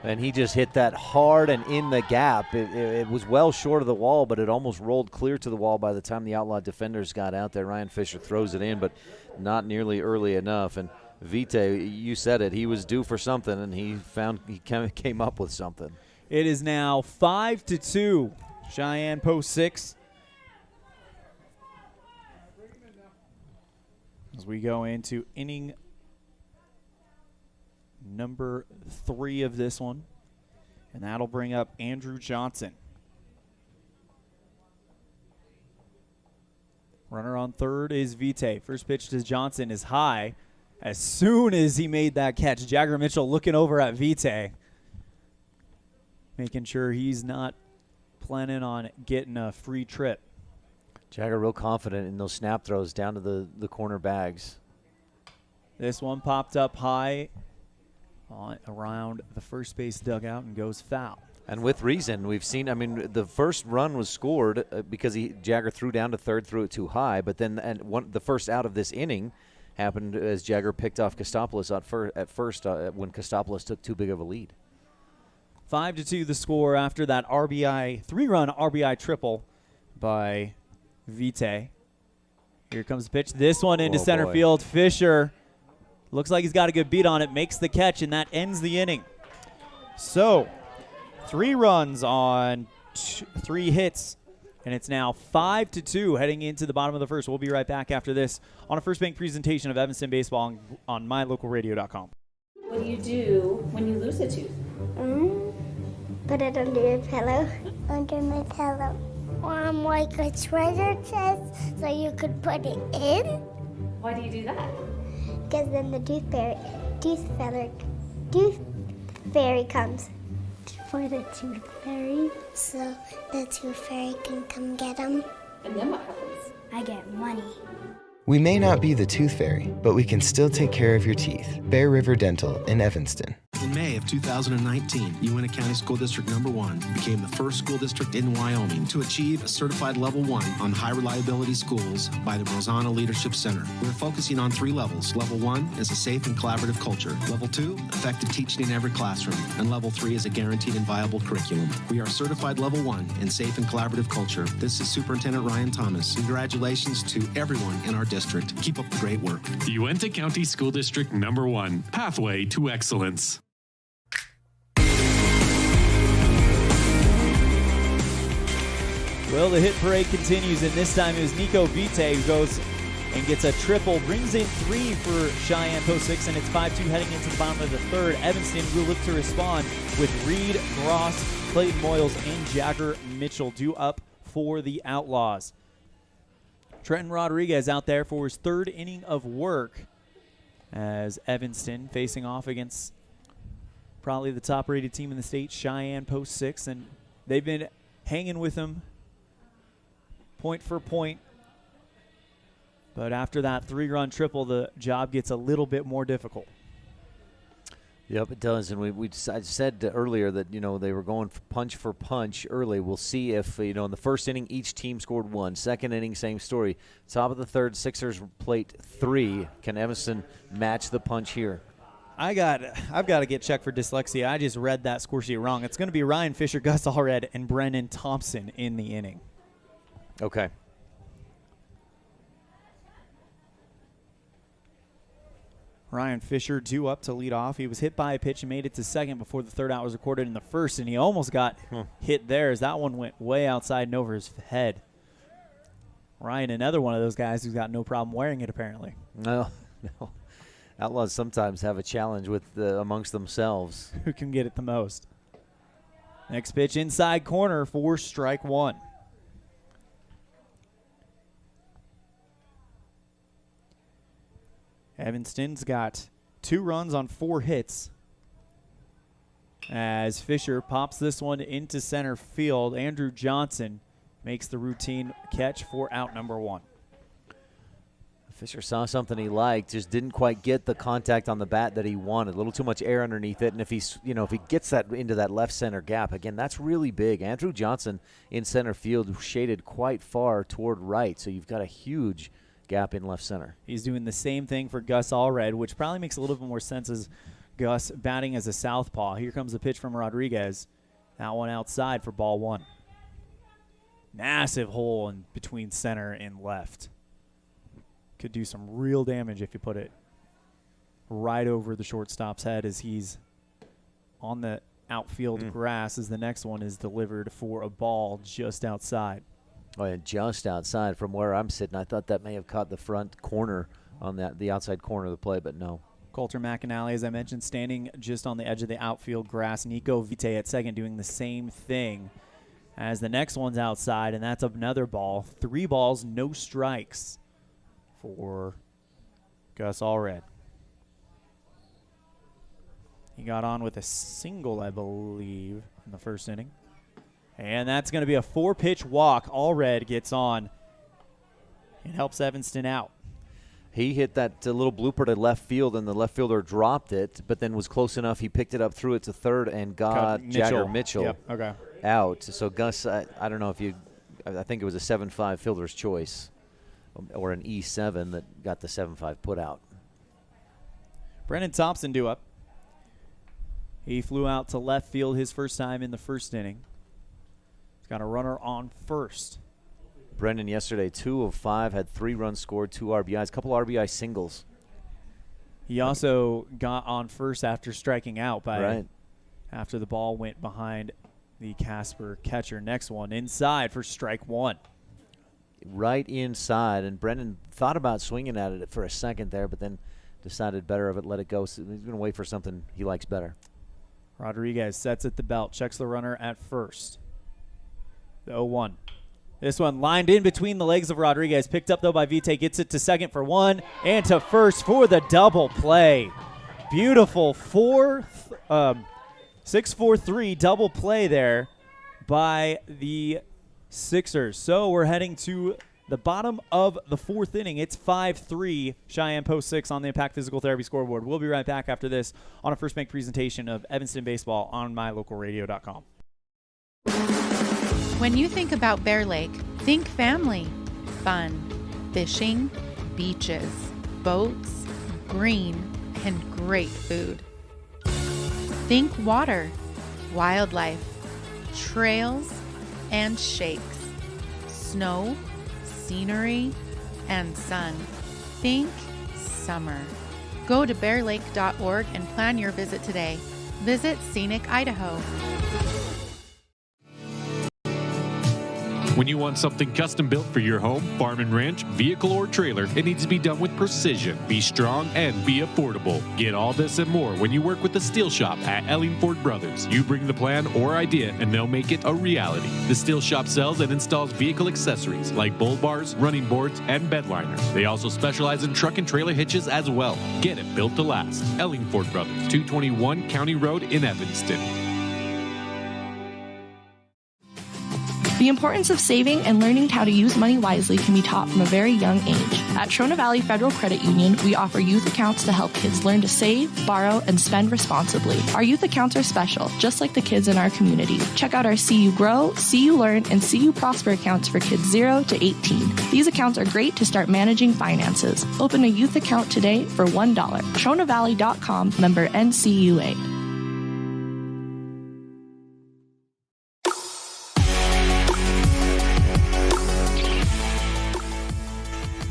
And he just hit that hard and in the gap. It was well short of the wall, but it almost rolled clear to the wall by the time the Outlaw defenders got out there. Ryan Fisher throws it in, but not nearly early enough. And Vite, you said it, he was due for something, and he came up with something. It is now 5-2, Cheyenne Post 6. As we go into inning number 3 of this one, and that'll bring up Andrew Johnson. Runner on third is Vite. First pitch to Johnson is high. As soon as he made that catch, Jagger Mitchell looking over at Vite, making sure he's not planning on getting a free trip. Jagger real confident in those snap throws down to the corner bags. This one popped up high around the first base dugout and goes foul. And with reason. We've seen, I mean, the first run was scored because Jagger threw down to third, threw it too high. But then the first out of this inning happened as Jagger picked off Kostopoulos at first when Kostopoulos took too big of a lead. 5-2 the score after that 3-run RBI triple by Vite. Here comes the pitch. This one into center field. Fisher looks like he's got a good beat on it, makes the catch, and that ends the inning. So 3 runs on 3 hits, and it's now 5-2 heading into the bottom of the first. We'll be right back after this on a First Bank presentation of Evanston Baseball on mylocalradio.com. What do you do when you lose a tooth? Put it under your pillow. Under my pillow. Like a treasure chest so you could put it in. Why do you do that? Because then the tooth fairy comes. For the tooth fairy. So the tooth fairy can come get them. And then what happens? I get money. We may not be the tooth fairy, but we can still take care of your teeth. Bear River Dental in Evanston. In May of 2019, Uintah County School District No. 1 became the first school district in Wyoming to achieve a certified level 1 on high reliability schools by the Rosanna Leadership Center. We're focusing on 3 levels. Level 1 is a safe and collaborative culture. Level 2, effective teaching in every classroom. And Level 3 is a guaranteed and viable curriculum. We are certified Level 1 in safe and collaborative culture. This is Superintendent Ryan Thomas. Congratulations to everyone in our district. Keep up the great work. Uintah County School District No. 1, Pathway to Excellence. Well, the hit parade continues, and this time it was Nico Vite who goes and gets a triple, brings in 3 for Cheyenne Post 6, and it's 5-2 heading into the bottom of the third. Evanston will look to respond with Reed, Gross, Clayton Moyles, and Jagger Mitchell due up for the Outlaws. Trenton Rodriguez out there for his 3rd inning of work as Evanston facing off against probably the top-rated team in the state, Cheyenne Post 6, and they've been hanging with them point for point. But after that 3-run triple, the job gets a little bit more difficult. Yep, it does. And I said earlier that, they were going punch for punch early. We'll see if, in the first inning, each team scored 1. Second inning, same story. Top of the third, Sixers plate 3. Can Evanston match the punch here? I've got to get checked for dyslexia. I just read that score sheet wrong. It's going to be Ryan Fisher, Gus Allred, and Brennan Thompson in the inning. Okay. Ryan Fisher due up to lead off. He was hit by a pitch and made it to second before the third out was recorded in the first, and he almost got hit there as that one went way outside and over his head. Ryan, another one of those guys who's got no problem wearing it apparently. No. Outlaws sometimes have a challenge with amongst themselves. Who can get it the most? Next pitch inside corner for strike one. Evanston's got 2 runs on 4 hits as Fisher pops this one into center field. Andrew Johnson makes the routine catch for out number 1. Fisher saw something he liked, just didn't quite get the contact on the bat that he wanted. A little too much air underneath it, and if he's, if he gets that into that left center gap again, that's really big. Andrew Johnson in center field shaded quite far toward right, so you've got a huge gap in left center. He's doing the same thing for Gus Allred, which probably makes a little bit more sense as Gus batting as a southpaw. Here comes the pitch from Rodriguez. That one outside for ball 1. Massive hole in between center and left. Could do some real damage if you put it right over the shortstop's head as he's on the outfield grass as the next one is delivered for a ball just outside. Oh, and just outside from where I'm sitting. I thought that may have caught the front corner on the outside corner of the play, but no. Coulter McAnally, as I mentioned, standing just on the edge of the outfield grass. Nico Vite at second doing the same thing as the next one's outside, and that's another ball. 3 balls, no strikes for Gus Allred. He got on with a single, I believe, in the first inning. And that's going to be a 4-pitch walk. Allred gets on and helps Evanston out. He hit that little blooper to left field, and the left fielder dropped it, but then was close enough. He picked it up, threw it to third, and got Jagger Mitchell out. So Gus, I don't know if I think it was a 7-5 fielder's choice or an E7 that got the 7-5 put out. Brennan Thompson due up. He flew out to left field his first time in the first inning. He's got a runner on first. Brendan yesterday, 2 of 5, had 3 runs scored, 2 RBIs, a couple RBI singles. He also got on first after striking out after the ball went behind the Casper catcher. Next one inside for strike 1. Right inside, and Brendan thought about swinging at it for a second there, but then decided better of it, let it go. So he's going to wait for something he likes better. Rodriguez sets at the belt, checks the runner at first. The 0-1. This one lined in between the legs of Rodriguez. Picked up, though, by Vite. Gets it to second for 1 and to first for the double play. Beautiful 6-4-3 double play there by the Sixers. So we're heading to the bottom of the 4th inning. It's 5-3 Cheyenne Post 6 on the Impact Physical Therapy scoreboard. We'll be right back after this on a First Bank presentation of Evanston Baseball on mylocalradio.com. When you think about Bear Lake, think family, fun, fishing, beaches, boats, green, and great food. Think water, wildlife, trails, and shakes, snow, scenery, and sun. Think summer. Go to bearlake.org and plan your visit today. Visit Scenic Idaho. When you want something custom built for your home, farm and ranch, vehicle, or trailer, it needs to be done with precision, be strong, and be affordable. Get all this and more when you work with the Steel Shop at Ellingford Brothers. You bring the plan or idea, and they'll make it a reality. The Steel Shop sells and installs vehicle accessories like bull bars, running boards, and bed liners. They also specialize in truck and trailer hitches as well. Get it built to last. Ellingford Brothers, 221 County Road in Evanston. The importance of saving and learning how to use money wisely can be taught from a very young age. At Trona Valley Federal Credit Union, we offer youth accounts to help kids learn to save, borrow, and spend responsibly. Our youth accounts are special, just like the kids in our community. Check out our See You Grow, See You Learn, and See You Prosper accounts for kids 0 to 18. These accounts are great to start managing finances. Open a youth account today for $1. TronaValley.com, member NCUA.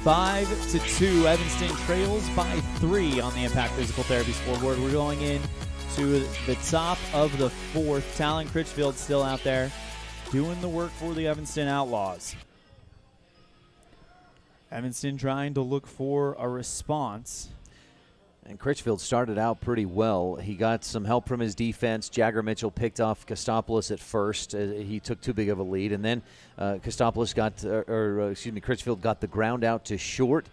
5-2. Evanston trails by 3 on the Impact Physical Therapy scoreboard. We're going in to the top of the 4th. Talon Critchfield still out there doing the work for the Evanston Outlaws. Evanston trying to look for a response. And Critchfield started out pretty well. He got some help from his defense. Jagger Mitchell picked off Kostopoulos at first. He took too big of a lead. And then Kostopoulos Critchfield got the ground out to short.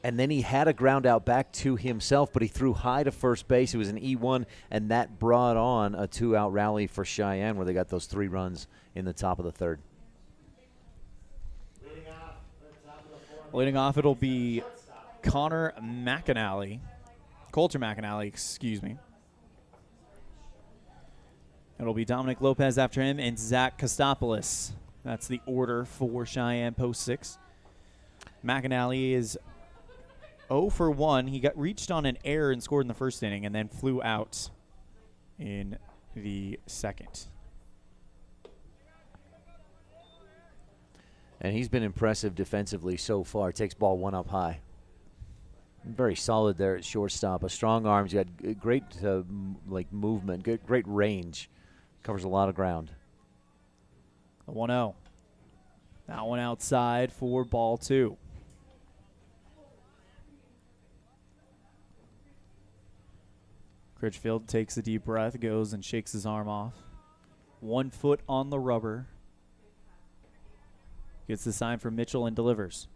And then he had a ground out back to himself, but he threw high to first base. It was an E1, and that brought on a 2-out rally for Cheyenne where they got those 3 runs in the top of the 3rd. Leading off, it'll be Coulter McAnally, excuse me. It'll be Dominic Lopez after him and Zach Kostopoulos. That's the order for Cheyenne post 6. McAnally is 0 for 1. He got reached on an error and scored in the first inning and then flew out in the second. And he's been impressive defensively so far. Takes ball 1 up high. Very solid there at shortstop. A strong arm. He's got great movement, great range. Covers a lot of ground. The 1-0. That one outside for ball 2. Critchfield takes a deep breath, goes and shakes his arm off. 1 foot on the rubber. Gets the sign from Mitchell and delivers.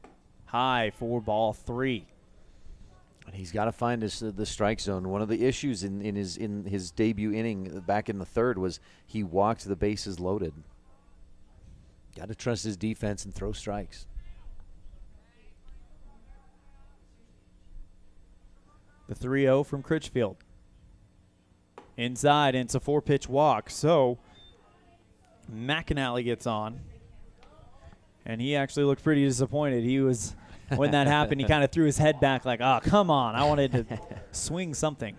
High for ball 3. And he's got to find the strike zone. One of the issues in his debut inning back in the 3rd was he walked the bases loaded. Got to trust his defense and throw strikes. The 3-0 from Critchfield. Inside, and it's a 4-pitch walk. So McAnally gets on. And he actually looked pretty disappointed. He was, when that happened, he kind of threw his head back like, oh, come on. I wanted to swing something.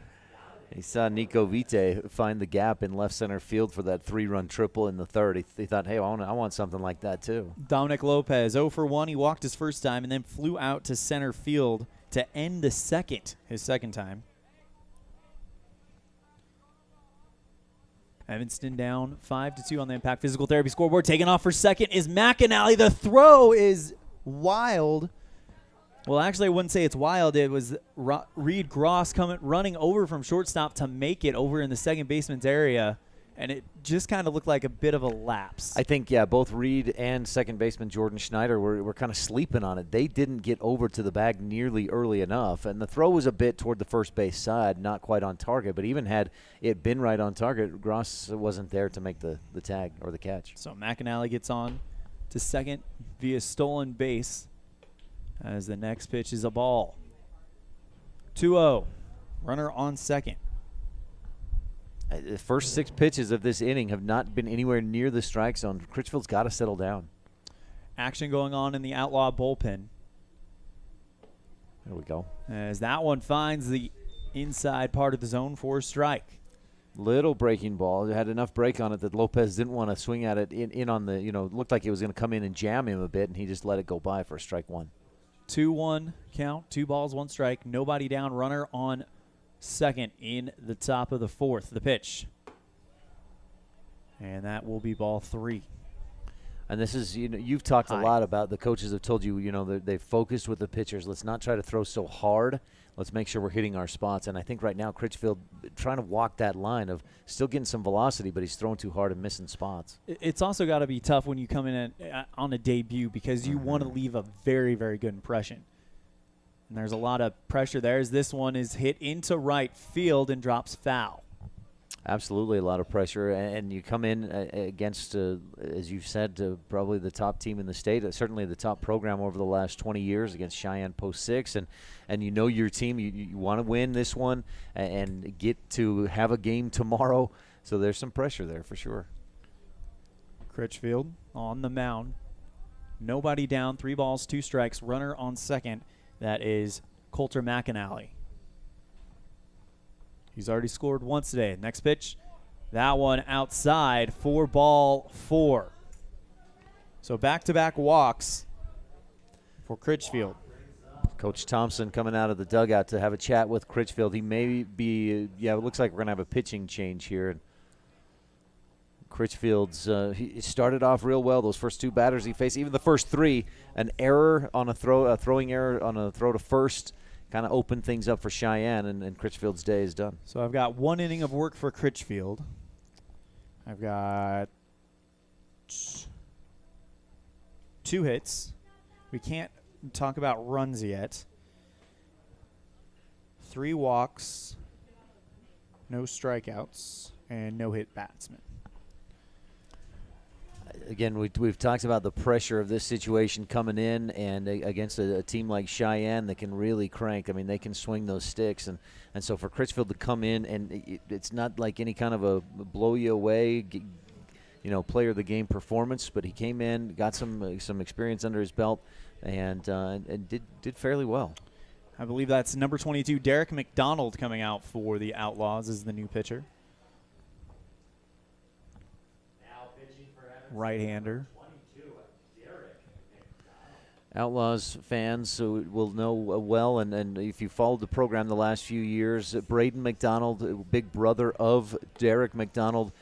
He saw Nico Vite find the gap in left center field for that 3-run triple in the 3rd. He thought, hey, I want something like that too. Dominic Lopez, 0 for 1. He walked his first time and then flew out to center field to end the second, his second time. Evanston down 5-2 on the Impact Physical Therapy scoreboard. Taking off for second is McAnally. The throw is wild. Well, actually, I wouldn't say it's wild. It was Reed Gross running over from shortstop to make it over in the second baseman's area, and it just kind of looked like a bit of a lapse. I think, yeah, both Reed and second baseman Jordan Schneider were kind of sleeping on it. They didn't get over to the bag nearly early enough, and the throw was a bit toward the first base side, not quite on target, but even had it been right on target, Gross wasn't there to make the tag or the catch. So McAnally gets on to second via stolen base as the next pitch is a ball. 2-0, runner on second. The first 6 pitches of this inning have not been anywhere near the strike zone. Critchfield's got to settle down. Action going on in the Outlaw bullpen. There we go. As that one finds the inside part of the zone for a strike. Little breaking ball. It had enough break on it that Lopez didn't want to swing at it in on the, looked like it was going to come in and jam him a bit, and he just let it go by for a strike 1. 2-1 count, 2 balls, 1 strike, nobody down, runner on second in the top of the 4th. The pitch. And that will be ball 3. And this is, you've talked a lot about, the coaches have told you, they've focused with the pitchers. Let's not try to throw so hard. Let's make sure we're hitting our spots. And I think right now Critchfield trying to walk that line of still getting some velocity, but he's throwing too hard and missing spots. It's also got to be tough when you come in on a debut because you want to leave a very, very good impression. And there's a lot of pressure there as this one is hit into right field and drops foul. Absolutely, a lot of pressure, and you come in against, as you've said, probably the top team in the state, certainly the top program over the last 20 years against Cheyenne Post 6, and you know your team, you want to win this one and get to have a game tomorrow, so there's some pressure there for sure. Critchfield on the mound. Nobody down, 3 balls, 2 strikes, runner on second. That is Coulter McAnally. He's already scored once today. Next pitch, that one outside for ball 4. So back-to-back walks for Critchfield. Coach Thompson coming out of the dugout to have a chat with Critchfield. He may be, it looks like we're going to have a pitching change here. Critchfield's, he started off real well. Those first 2 batters he faced, even the first 3, an error on a throwing error on a throw to first, kind of opened things up for Cheyenne, and Critchfield's day is done. So I've got 1 inning of work for Critchfield. I've got 2 hits. We can't talk about runs yet. 3 walks, no strikeouts, and no hit batsman. Again, we've talked about the pressure of this situation coming in, and against a team like Cheyenne that can really crank. I mean, they can swing those sticks, and so for Critchfield to come in, and it's not like any kind of a blow you away, player of the game performance, but he came in, got some experience under his belt, and did fairly well. I believe that's number 22, Derek McDonald, coming out for the Outlaws as the new pitcher. Right-hander. Outlaws fans will know well, and if you followed the program the last few years, Braden McDonald, big brother of Derek McDonald,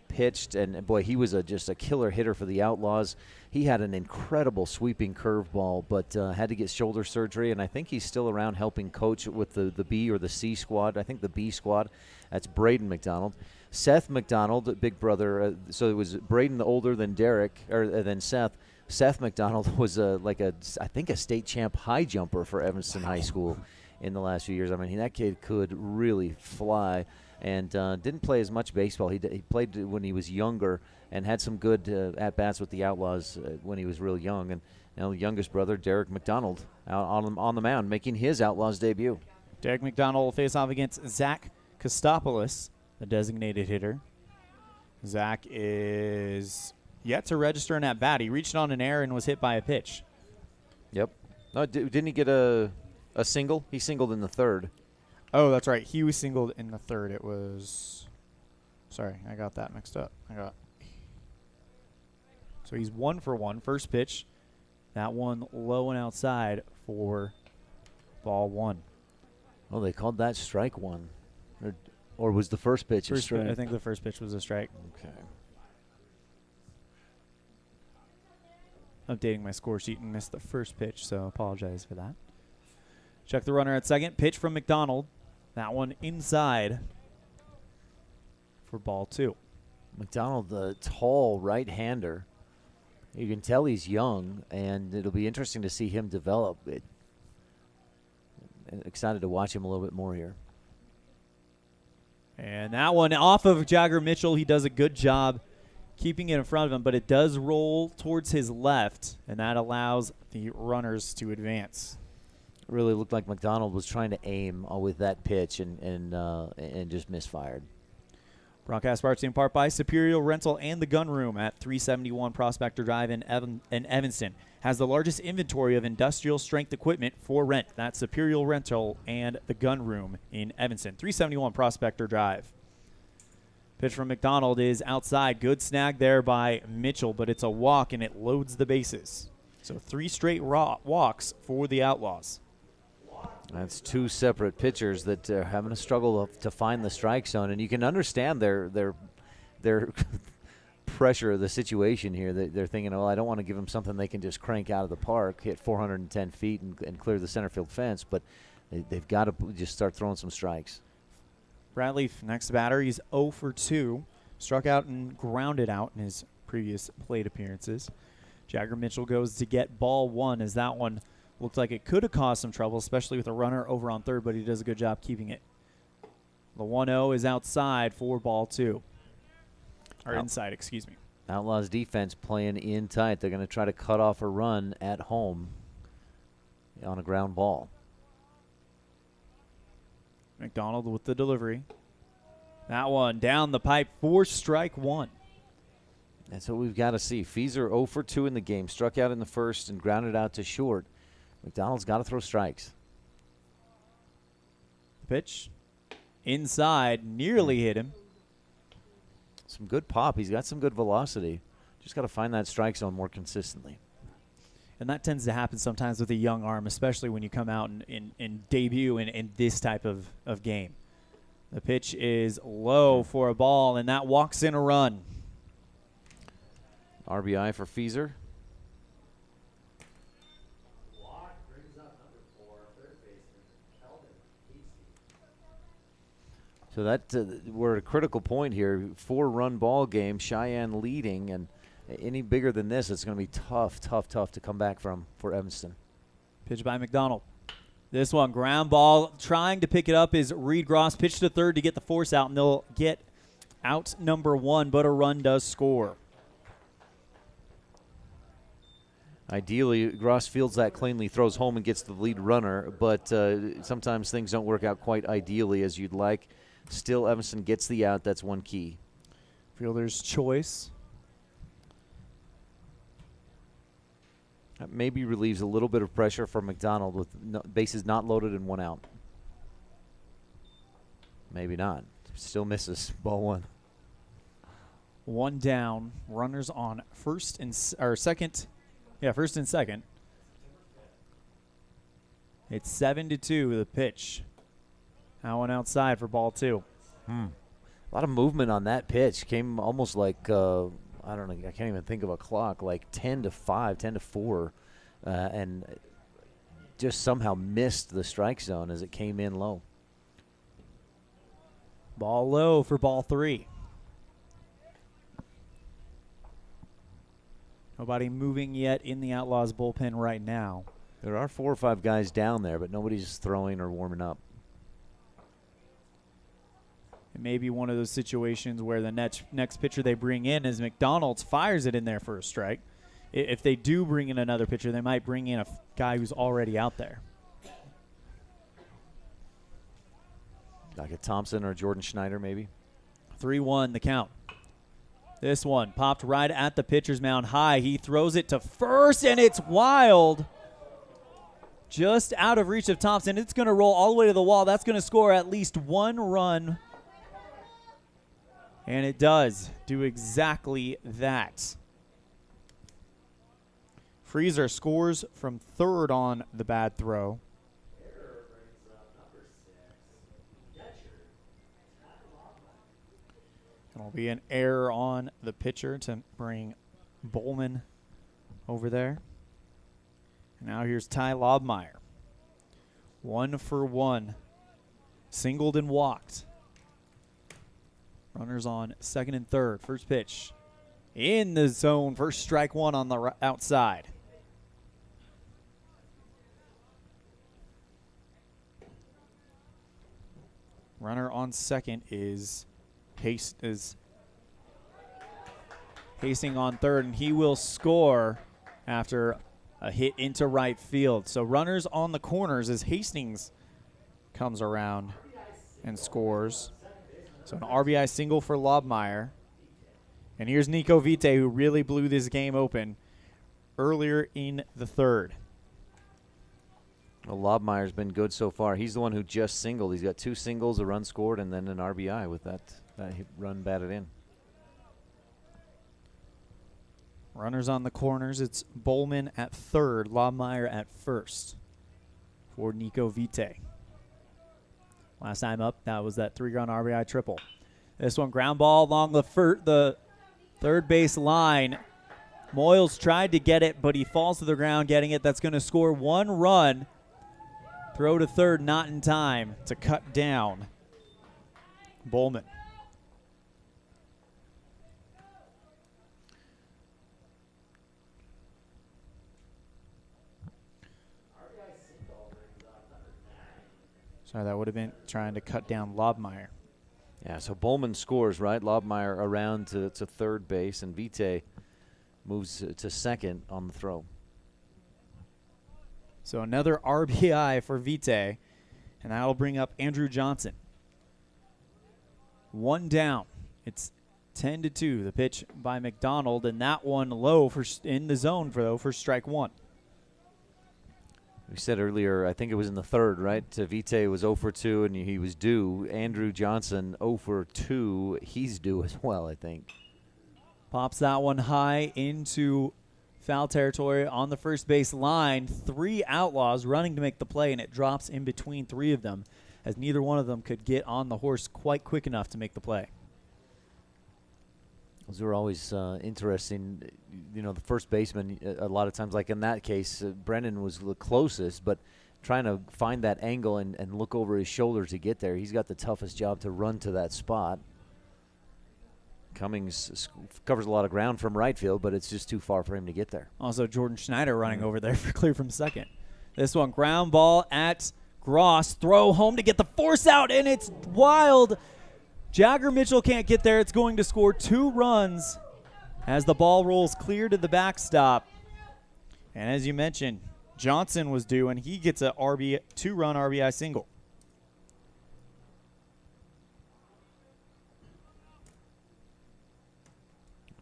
pitched, and boy, he was just a killer hitter for the Outlaws. He had an incredible sweeping curveball, but had to get shoulder surgery, and I think he's still around helping coach with the B or the C squad. I think the B squad. That's Braden McDonald. Seth McDonald, big brother. So it was Braden the older than Derek, or than Seth. Seth McDonald was I think a state champ high jumper for Evanston High School in the last few years. I mean, that kid could really fly, and didn't play as much baseball. He played when he was younger and had some good at-bats with the Outlaws when he was real young. And now the youngest brother, Derek McDonald, out on the mound, making his Outlaws debut. Derek McDonald will face off against Zach Kostopoulos, the designated hitter. Zach is yet to register an at-bat. He reached on an error and was hit by a pitch. Yep. No, didn't he get a single? He singled in the 3rd. Oh, that's right. He was singled in the 3rd. It was... Sorry, I got that mixed up. So he's 1 for 1. First pitch. That one low and outside for ball 1. Oh, they called that strike 1. Or was the first pitch a strike? I think the first pitch was a strike. Okay. Updating my score sheet and missed the first pitch, so apologize for that. Check the runner at second. Pitch from McDonald. That one inside for ball 2. McDonald, the tall right-hander. You can tell he's young, and it'll be interesting to see him develop. Excited to watch him a little bit more here. And that one off of Jagger Mitchell. He does a good job keeping it in front of him, but it does roll towards his left, and that allows the runners to advance. It really looked like McDonald was trying to aim with that pitch and just misfired. Broadcast brought to you in part by Superior Rental and the Gun Room at 371 Prospector Drive in Evanston. Has the largest inventory of industrial strength equipment for rent. That's Superior Rental and the Gun Room in Evanston. 371 Prospector Drive. Pitch from McDonald is outside. Good snag there by Mitchell, but it's a walk and it loads the bases. So 3 straight walks for the Outlaws. That's 2 separate pitchers that are having a struggle to find the strike zone, and you can understand their pressure of the situation here. They're thinking, oh, I don't want to give them something they can just crank out of the park, hit 410 feet and clear the center field fence, but they've got to just start throwing some strikes. Bradley, next batter, he's 0 for 2. Struck out and grounded out in his previous plate appearances. Jagger Mitchell goes to get ball 1 as that one looked like it could have caused some trouble, especially with a runner over on third, but he does a good job keeping it. The 1-0 is outside for ball 2. Or inside, excuse me. Outlaws defense playing in tight. They're going to try to cut off a run at home on a ground ball. McDonald with the delivery. That one down the pipe for strike 1. That's what we've got to see. Feeser 0 for 2 in the game. Struck out in the first and grounded out to short. McDonald's got to throw strikes. Pitch inside, nearly hit him. Some good pop. He's got some good velocity. Just got to find that strike zone more consistently. And that tends to happen sometimes with a young arm, especially when you come out and debut in this type of game. The pitch is low for a ball, and that walks in a run. RBI for Feezer. So that we're at a critical point here. 4-run ball game, Cheyenne leading, and any bigger than this, it's going to be tough to come back from for Evanston. Pitch by McDonald. This one, ground ball. Trying to pick it up is Reed Gross. Pitch to third to get the force out, and they'll get out number 1, but a run does score. Ideally, Gross fields that cleanly, throws home and gets the lead runner, but sometimes things don't work out quite ideally as you'd like. Still, Evanston gets the out. That's one key. Fielder's choice. That maybe relieves a little bit of pressure for McDonald with bases not loaded and 1 out. Maybe not. Still misses. Ball 1. 1 down. Runners on first and second. Yeah, first and second. It's 7-2, the pitch. That one outside for ball 2. A lot of movement on that pitch. Came almost like, I don't know, I can't even think of a clock, like 10-5, 10-4, and just somehow missed the strike zone as it came in low. Ball low for ball 3. Nobody moving yet in the Outlaws bullpen right now. There are 4 or 5 guys down there, but nobody's throwing or warming up. It may be one of those situations where the next pitcher they bring in is McDonald's, fires it in there for a strike. If they do bring in another pitcher, they might bring in a guy who's already out there. Like a Thompson or Jordan Schneider, maybe. 3-1 the count. This one popped right at the pitcher's mound high. He throws it to first, and it's wild. Just out of reach of Thompson. It's going to roll all the way to the wall. That's going to score at least 1 run. And it does do exactly that. Freezer scores from third on the bad throw. It'll be an error on the pitcher to bring Bowman over there. And now here's Ty Lobmeyer. 1 for 1. Singled and walked. Runners on second and third. First pitch in the zone. First strike 1 on the outside. Runner on second is Hastings on third, and he will score after a hit into right field. So runners on the corners as Hastings comes around and scores. So an RBI single for Lobmeyer. And here's Nico Vite, who really blew this game open earlier in the third. Well, Lobmeyer's been good so far. He's the one who just singled. He's got 2 singles, a run scored, and then an RBI with that run batted in. Runners on the corners. It's Bowman at third, Lobmeyer at first for Nico Vite. Last time up, that was that 3-run RBI triple. This one, ground ball along the third base line. Moyles tried to get it, but he falls to the ground getting it. That's going to score 1 run. Throw to third, not in time to cut down Bowman. Sorry, that would have been trying to cut down Lobmeyer. Yeah, so Bowman scores, right? Lobmeyer around to third base, and Vite moves to second on the throw. So another RBI for Vite, and that'll bring up Andrew Johnson. 1 down. It's 10-2. The pitch by McDonald, and that one low in the zone for strike 1. We said earlier, I think it was in the third, right? Vite was 0 for 2, and he was due. Andrew Johnson 0 for 2. He's due as well, I think. Pops that one high into foul territory on the first base line. 3 Outlaws running to make the play, and it drops in between 3 of them as neither one of them could get on the horse quite quick enough to make the play. Those are always interesting. You know, the first baseman, a lot of times, like in that case, Brennan was the closest, but trying to find that angle and look over his shoulder to get there. He's got the toughest job to run to that spot. Cummings covers a lot of ground from right field, but it's just too far for him to get there. Also, Jordan Schneider running over there for clear from second. This one, ground ball at Gross. Throw home to get the force out, and it's wild. Jagger Mitchell can't get there. It's going to score 2 runs as the ball rolls clear to the backstop. And as you mentioned, Johnson was due, and he gets a 2-run RBI single.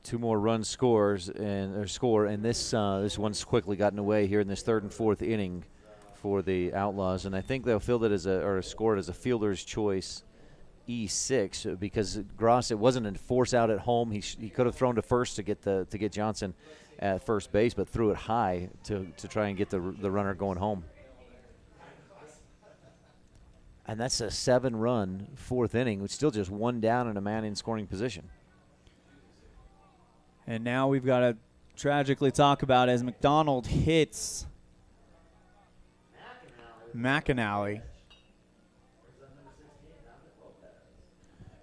Two more runs score, and this one's quickly gotten away here in this 3rd and 4th inning for the Outlaws, and I think they'll field it score it as a fielder's choice E6 because Gross, it wasn't a force out at home. He could have thrown to first to get Johnson at first base, but threw it high to try and get the runner going home. And that's a 7-run 4th inning, with still just 1 down and a man in scoring position. And now we've got to tragically talk about as McDonald hits McAnally.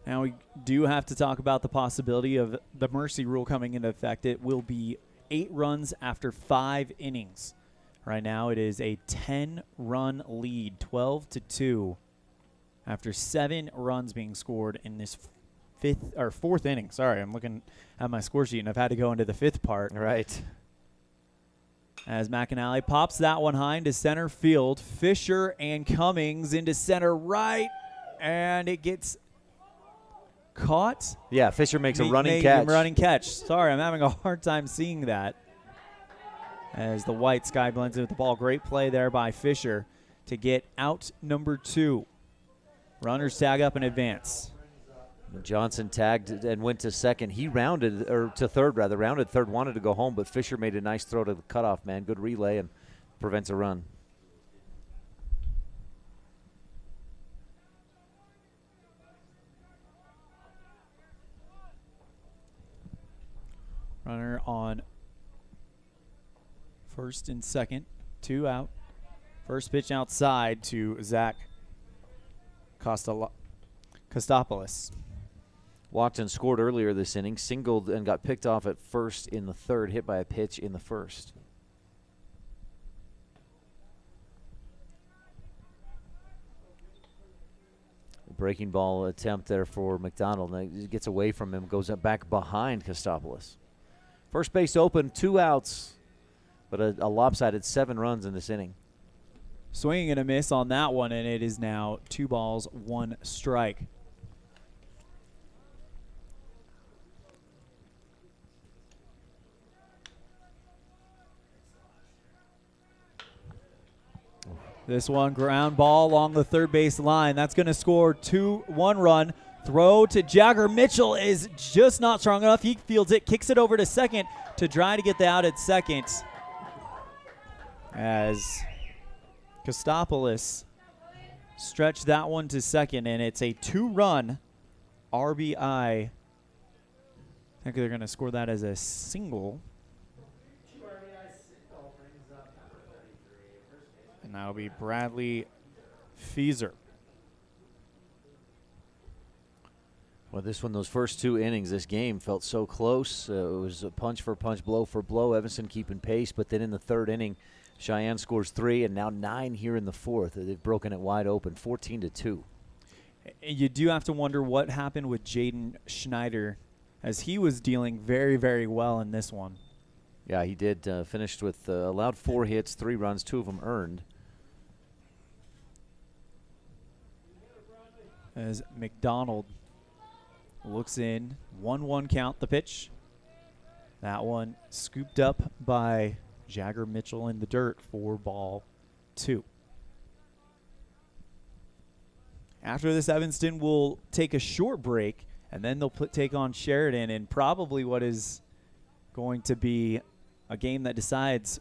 Now we do have to talk about the possibility of the mercy rule coming into effect. It will be 8 runs after 5 innings. Right now it is a 10-run lead, 12-2, after 7 runs being scored in this 4th inning. Sorry, I'm looking at my score sheet, and I've had to go into the 5th part. Right. As McAnally pops that one high into center field. Fisher and Cummings into center right, and it gets caught. Yeah, Fisher makes a running catch. Sorry, I'm having a hard time seeing that. As the white sky blends in with the ball. Great play there by Fisher to get out number 2. Runners tag up and advance. Johnson tagged and went to second. He rounded third, wanted to go home, but Fisher made a nice throw to the cutoff man. Good relay and prevents a run. Runner on first and second, 2 out. First pitch outside to Zach Kostopoulos. Watson scored earlier this inning, singled and got picked off at first in the 3rd, hit by a pitch in the 1st. Breaking ball attempt there for McDonald. He gets away from him, goes up back behind Kostopoulos. First base open, 2 outs, but a lopsided 7 runs in this inning. Swinging and a miss on that one, and it is now 2 balls, 1 strike. This one, ground ball along the 3rd base line. That's going to score 1 run. Throw to Jagger Mitchell is just not strong enough. He fields it, kicks it over to second to try to get the out at second. As Kostopoulos stretched that one to second, and it's a 2-run RBI. I think they're going to score that as a single. And that'll be Bradley Feeser. Well, those first 2 innings, this game felt so close. It was a punch for punch, blow for blow. Evanston keeping pace, but then in the 3rd inning, Cheyenne scores 3, and now 9 here in the 4th. They've broken it wide open, 14-2. You do have to wonder what happened with Jaden Schneider, as he was dealing very, very well in this one. Yeah, he did. Finished with allowed 4 hits, 3 runs, 2 of them earned. As McDonald looks in, 1-1 count the pitch. That one scooped up by Jagger Mitchell in the dirt for ball 2. After this, Evanston will take a short break, and then they'll take on Sheridan in probably what is going to be a game that decides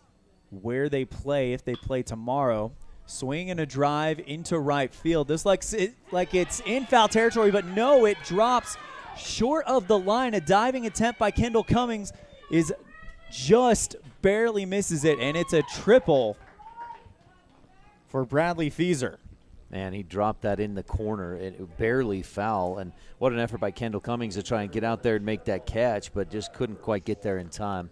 where they play if they play tomorrow. Swing and a drive into right field. This like it's in foul territory, but no, it drops short of the line. A diving attempt by Kendall Cummings is just barely misses it, and it's a triple for Bradley Feaser. Man, he dropped that in the corner. It barely foul, and what an effort by Kendall Cummings to try and get out there and make that catch, but just couldn't quite get there in time.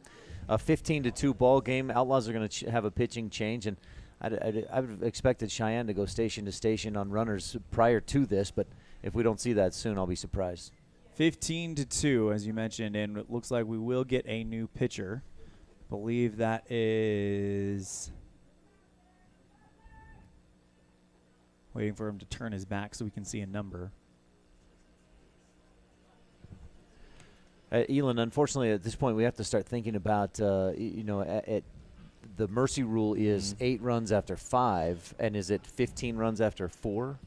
A 15-2 ball game. Outlaws are going to have a pitching change, and I've expected Cheyenne to go station to station on runners prior to this, but if we don't see that soon, I'll be surprised. 15-2, as you mentioned, and it looks like we will get a new pitcher. I believe that is waiting for him to turn his back so we can see a number. Elan, unfortunately, at this point, we have to start thinking about, the mercy rule is 8 runs after 5, and is it 15 runs after 4?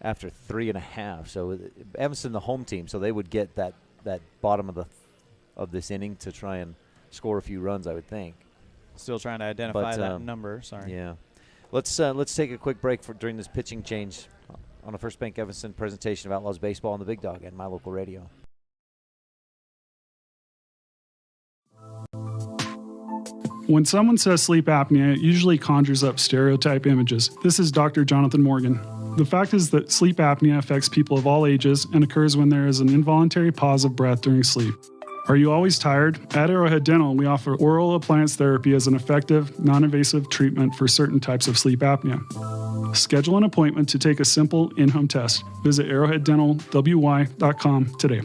After 3.5. So Evanston, the home team, so they would get that bottom of this inning to try and score a few runs, I would think. Still trying to identify that number. Sorry. Yeah. Let's take a quick break during this pitching change on a First Bank Evanston presentation of Outlaws baseball on the Big Dog and My Local Radio. When someone says sleep apnea, it usually conjures up stereotype images. This is Dr. Jonathan Morgan. The fact is that sleep apnea affects people of all ages and occurs when there is an involuntary pause of breath during sleep. Are you always tired? At Arrowhead Dental, we offer oral appliance therapy as an effective, non-invasive treatment for certain types of sleep apnea. Schedule an appointment to take a simple in-home test. Visit arrowheaddentalwy.com today.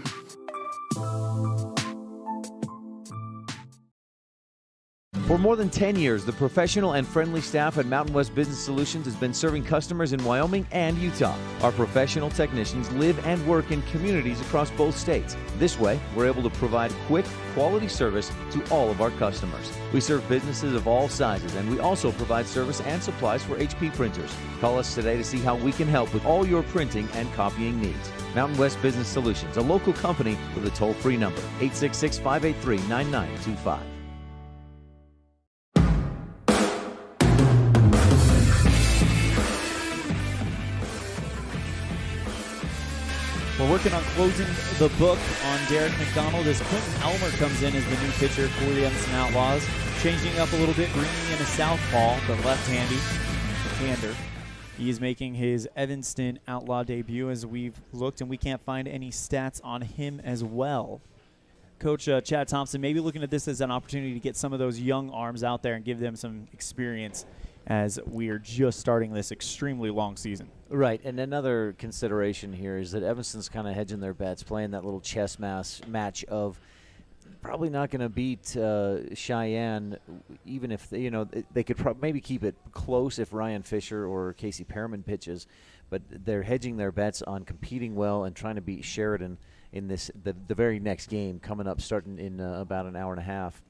For more than 10 years, the professional and friendly staff at Mountain West Business Solutions has been serving customers in Wyoming and Utah. Our professional technicians live and work in communities across both states. This way, we're able to provide quick, quality service to all of our customers. We serve businesses of all sizes, and we also provide service and supplies for HP printers. Call us today to see how we can help with all your printing and copying needs. Mountain West Business Solutions, a local company with a toll-free number, 866-583-9925. We're working on closing the book on Derek McDonald as Quentin Elmer comes in as the new pitcher for the Evanston Outlaws. Changing up a little bit, bringing in a southpaw, the left-hander. He is making his Evanston Outlaw debut as we've looked, and we can't find any stats on him as well. Coach Chad Thompson maybe looking at this as an opportunity to get some of those young arms out there and give them some experience as we are just starting this extremely long season. Right, and another consideration here is that Evanston's kind of hedging their bets, playing that little chess match of probably not going to beat Cheyenne, even if they could maybe keep it close if Ryan Fisher or Casey Perriman pitches, but they're hedging their bets on competing well and trying to beat Sheridan in the very next game coming up, starting in about an hour and a half,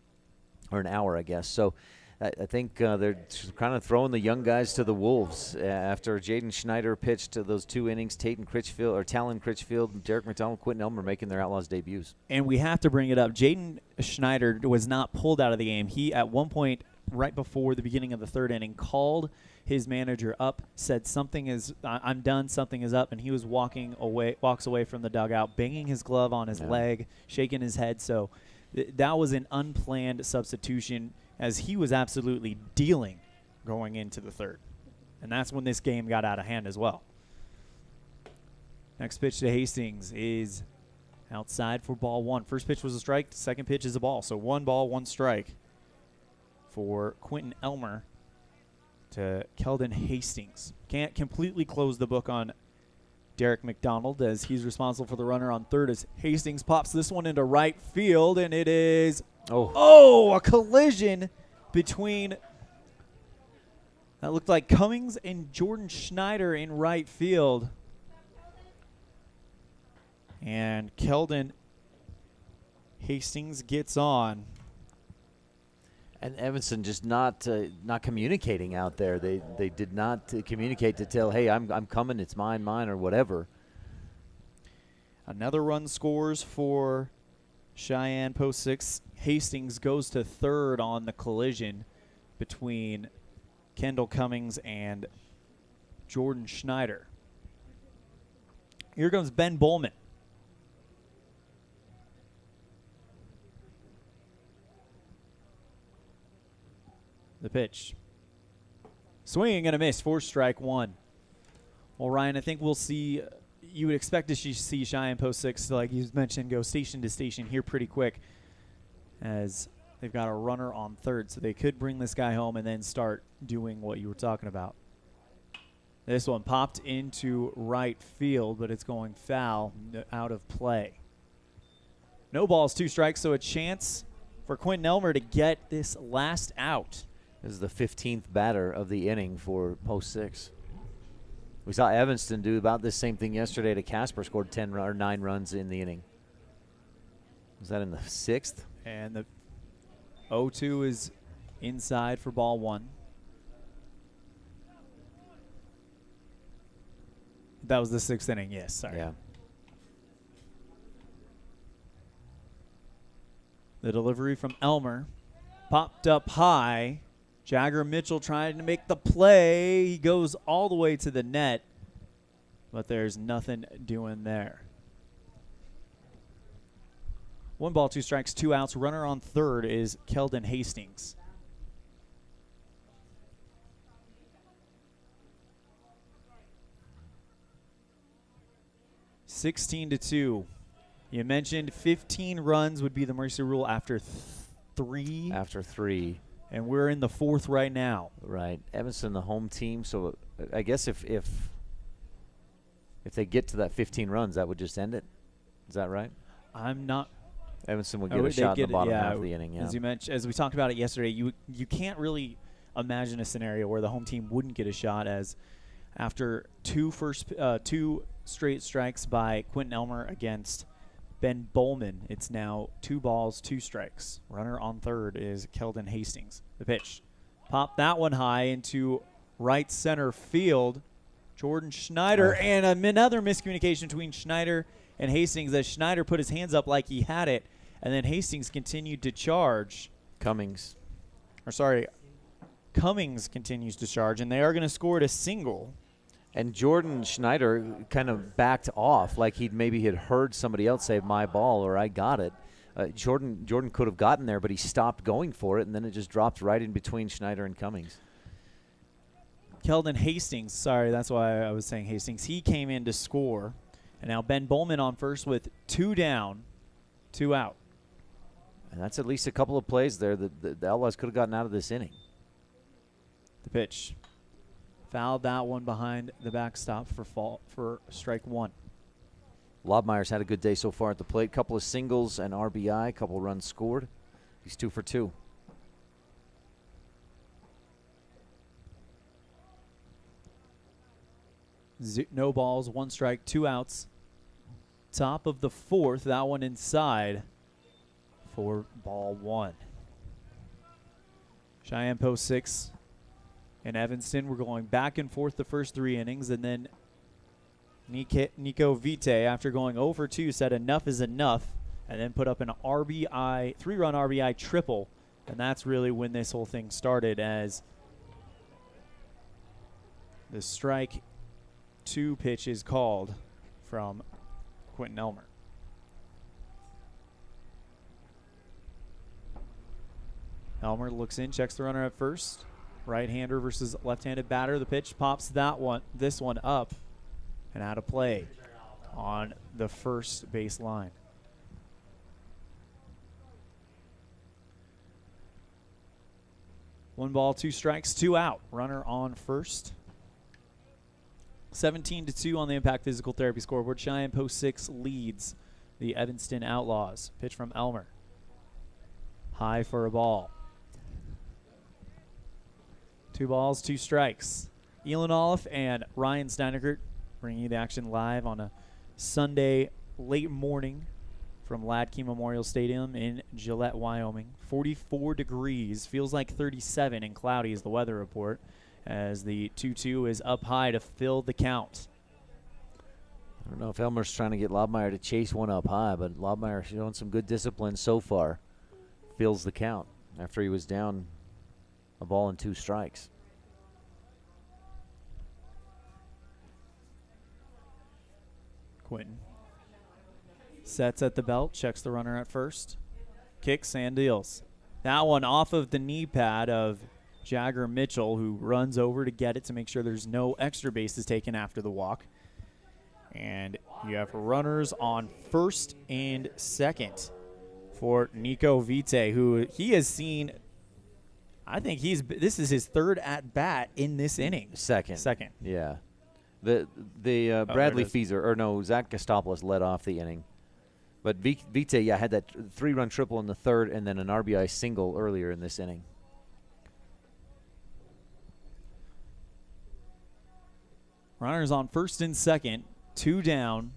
or an hour, I guess. So I think they're kind of throwing the young guys to the wolves after Jaden Schneider pitched those 2 innings. Talon Critchfield, Derek McDonald, Quentin Elmer making their Outlaws debuts. And we have to bring it up. Jaden Schneider was not pulled out of the game. He, at one point, right before the beginning of the 3rd inning, called his manager up, said I'm done, something is up, and he walks away from the dugout, banging his glove on his leg, shaking his head. So that was an unplanned substitution, as he was absolutely dealing going into the 3rd. And that's when this game got out of hand as well. Next pitch to Hastings is outside for ball 1. First pitch was a strike. Second pitch is a ball. So 1 ball, 1 strike for Quentin Elmer to Keldon Hastings. Can't completely close the book on Derek McDonald, as he's responsible for the runner on 3rd, as Hastings pops this one into right field, and it is a collision between, that looked like Cummings and Jordan Schneider in right field. And Keldon Hastings gets on. And Evanston just not communicating out there. They did not communicate to tell, hey, I'm coming, it's mine, or whatever. Another run scores for Cheyenne post 6. Hastings goes to third on the collision between Kendall Cummings and Jordan Schneider. Here comes Ben Bowman. The pitch. Swinging and a miss for strike one. Well, Ryan, I think we'll see, you would expect to see Cheyenne post 6, like you mentioned, go station to station here pretty quick, as they've got a runner on third, so they could bring this guy home and then start doing what you were talking about. This one popped into right field, but it's going foul, out of play. No balls, 2 strikes, so a chance for Quentin Elmer to get this last out. This is the 15th batter of the inning for post 6. We saw Evanston do about the same thing yesterday to Casper, scored 9 runs in the inning. Was that in the 6th? And the 0-2 is inside for ball 1. That was the 6th inning, yes, sorry. Yeah. The delivery from Elmer popped up high. Jagger Mitchell trying to make the play. He goes all the way to the net, but there's nothing doing there. 1 ball, 2 strikes, 2 outs. Runner on third is Keldon Hastings. (16-2). You mentioned 15 runs would be the mercy rule after 3. After 3. And we're in the 4th right now. Right. Evanston, the home team. So I guess if they get to that 15 runs, that would just end it. Is that right? I'm not. Evanston would get a shot in the bottom half of the inning. Yeah. As you mentioned, as we talked about it yesterday, you can't really imagine a scenario where the home team wouldn't get a shot, as after 2 straight strikes by Quentin Elmer against Ben Bowman, it's now 2 balls, 2 strikes. Runner on third is Keldon Hastings. The pitch. Pop that one high into right center field. Jordan Schneider, and another miscommunication between Schneider and Hastings, as Schneider put his hands up like he had it, and then Hastings continued to charge. Cummings continues to charge, and they are going to score it a single. And Jordan Schneider kind of backed off, like he had heard somebody else say my ball or I got it. Jordan could have gotten there, but he stopped going for it, and then it just dropped right in between Schneider and Cummings. Keldon Hastings, sorry, that's why I was saying Hastings. He came in to score, and now Ben Bowman on first with 2 down, 2 out. And that's at least a couple of plays there that the Outlaws could have gotten out of this inning. The pitch. Fouled that one behind the backstop for strike 1. Lobmeyer's had a good day so far at the plate. Couple of singles and RBI, couple runs scored. He's 2 for 2. No balls, 1 strike, 2 outs. Top of the 4th, that one inside for ball 1. Cheyenne post 6. In Evanston, we're going back and forth the first 3 innings, and then Nico Vite, after going 0 for 2, said enough is enough, and then put up an RBI, 3-run RBI triple, and that's really when this whole thing started, as the strike 2 pitch is called from Quentin Elmer. Elmer looks in, checks the runner at first. Right-hander versus left-handed batter. The pitch pops this one up and out of play on the first base line. One ball, 2 strikes, 2 out. Runner on first. 17-2 on the Impact Physical Therapy scoreboard. Cheyenne post 6 leads the Evanston Outlaws. Pitch from Elmer. High for a ball. 2 balls, 2 strikes. ELAN OLLIFF and Ryan Steineckert bringing you the action live on a Sunday late morning from HLADKY Memorial Stadium in Gillette, Wyoming. 44 degrees, feels like 37, and cloudy is the weather report, as the 2-2 is up high to fill the count. I don't know if Elmer's trying to get Lobmeyer to chase one up high, but Lobmeyer showing some good discipline so far. Fills the count after he was down a ball and 2 strikes. Quentin sets at the belt, checks the runner at first, kicks and deals. That one off of the knee pad of Jagger Mitchell, who runs over to get it to make sure there's no extra bases taken after the walk. And you have runners on first and second for Nico Vite, who he has seen. I think this is his 3rd at bat in this inning. Second. Yeah. The Bradley Feeser, or no, Zach Gastopoulos led off the inning. But Vite, yeah, had that 3-run triple in the 3rd and then an RBI single earlier in this inning. Runners on first and second, 2 down.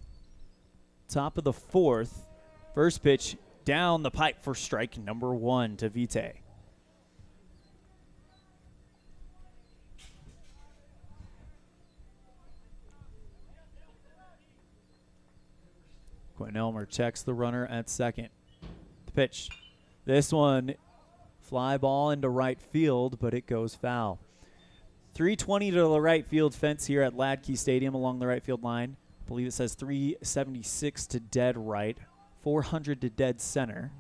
Top of the 4th. First pitch down the pipe for strike number 1 to Vite. Quentin Elmer checks the runner at second. The pitch. This one, fly ball into right field, but it goes foul. 320 to the right field fence here at HLADKY Stadium along the right field line. I believe it says 376 to dead right, 400 to dead center.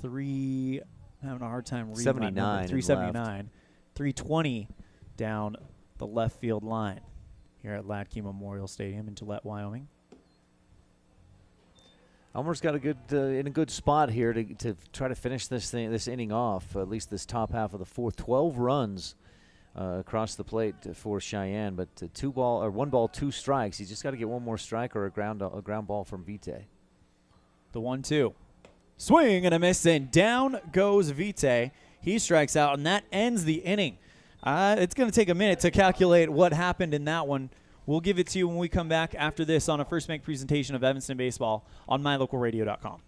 I'm having a hard time reading 79. 379. 320 down the left field line here at HLADKY Memorial Stadium in Gillette, Wyoming. Elmer's got in a good spot here to try to finish this inning off, at least this top half of the 4th. 12 runs across the plate for Cheyenne, but 1 ball, 2 strikes. He's just got to get one more strike or a ground ball from Vite. The 1-2. Swing and a miss, and down goes Vite. He strikes out, and that ends the inning. It's going to take a minute to calculate what happened in that one. We'll give it to you when we come back after this on a First Bank presentation of Evanston Baseball on mylocalradio.com.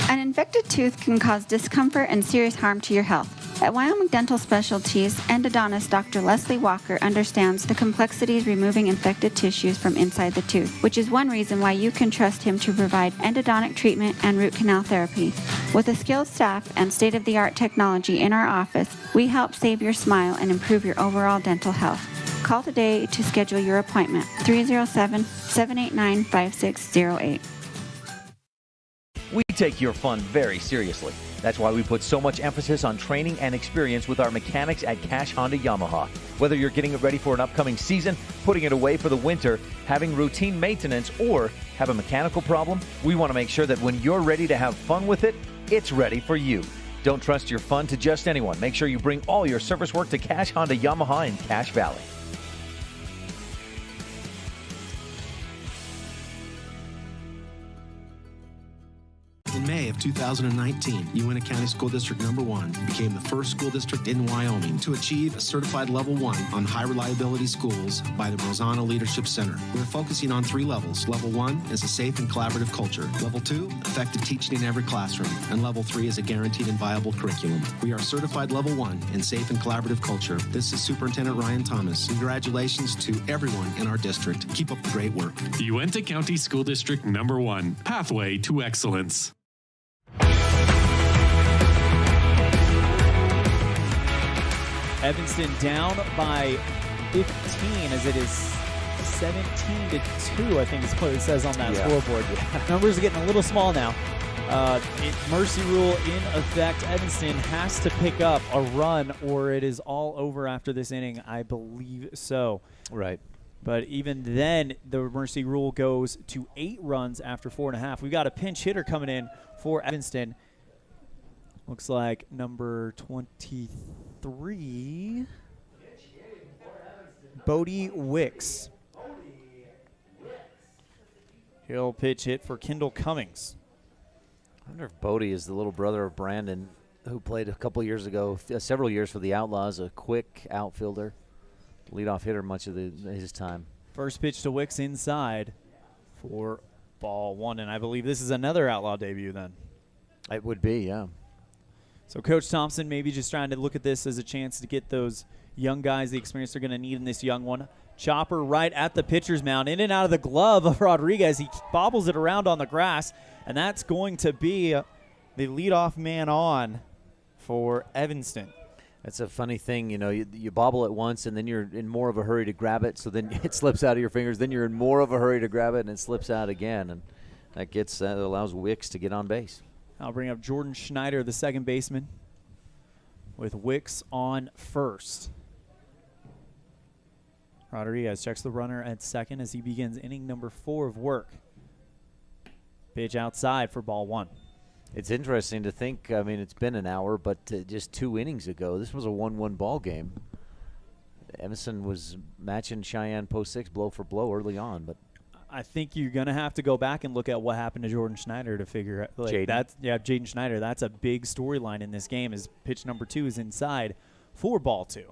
An infected tooth can cause discomfort and serious harm to your health. At Wyoming Dental Specialties, endodontist Dr. Leslie Walker understands the complexities removing infected tissues from inside the tooth, which is one reason why you can trust him to provide endodontic treatment and root canal therapy. With a skilled staff and state-of-the-art technology in our office, we help save your smile and improve your overall dental health. Call today to schedule your appointment, 307-789-5608. We take your fun very seriously. That's why we put so much emphasis on training and experience with our mechanics at Cash Honda Yamaha. Whether you're getting it ready for an upcoming season, putting it away for the winter, having routine maintenance, or have a mechanical problem, we want to make sure that when you're ready to have fun with it, it's ready for you. Don't trust your fun to just anyone. Make sure you bring all your service work to Cash Honda Yamaha in Cache Valley. In May of 2019, Uintah County School District Number 1 became the first school district in Wyoming to achieve a certified level 1 on high reliability schools by the Rosanna Leadership Center. We're focusing on 3 levels. Level 1 is a safe and collaborative culture. Level 2, effective teaching in every classroom. And Level 3 is a guaranteed and viable curriculum. We are certified Level 1 in safe and collaborative culture. This is Superintendent Ryan Thomas. Congratulations to everyone in our district. Keep up the great work. Uintah County School District Number 1, Pathway to Excellence. Evanston down by 15 as it is 17-2, I think is what it says on that scoreboard. Numbers are getting a little small now. Mercy rule in effect. Evanston has to pick up a run or it is all over after this inning. I believe so. Right. But even then, the mercy rule goes to 8 runs after 4.5. We've got a pinch hitter coming in for Evanston. Looks like number 23, Bodie Wicks. He'll pitch hit for Kendall Cummings. I wonder if Bodie is the little brother of Brandon, who played a couple years ago, several years for the Outlaws, a quick outfielder, leadoff hitter much of his time. First pitch to Wicks inside for ball 1, and I believe this is another Outlaw debut then. It would be, yeah. So Coach Thompson maybe just trying to look at this as a chance to get those young guys the experience they're going to need in this young one. Chopper right at the pitcher's mound, in and out of the glove of Rodriguez. He bobbles it around on the grass, and that's going to be the leadoff man on for Evanston. That's a funny thing, you know, you bobble it once and then you're in more of a hurry to grab it, so then it slips out of your fingers. Then you're in more of a hurry to grab it and it slips out again, and that allows Wicks to get on base. I'll bring up Jordan Schneider, the second baseman, with Wicks on first. Rodriguez checks the runner at second as he begins inning number 4 of work. Pitch outside for ball 1. It's interesting to think, I mean, it's been an hour, but just 2 innings ago, this was a 1-1 ball game. Evanston was matching Cheyenne post 6 blow for blow early on, but I think you're going to have to go back and look at what happened to Jordan Schneider to figure out. Like, Jaden Schneider, that's a big storyline in this game, is pitch number 2 is inside for ball 2.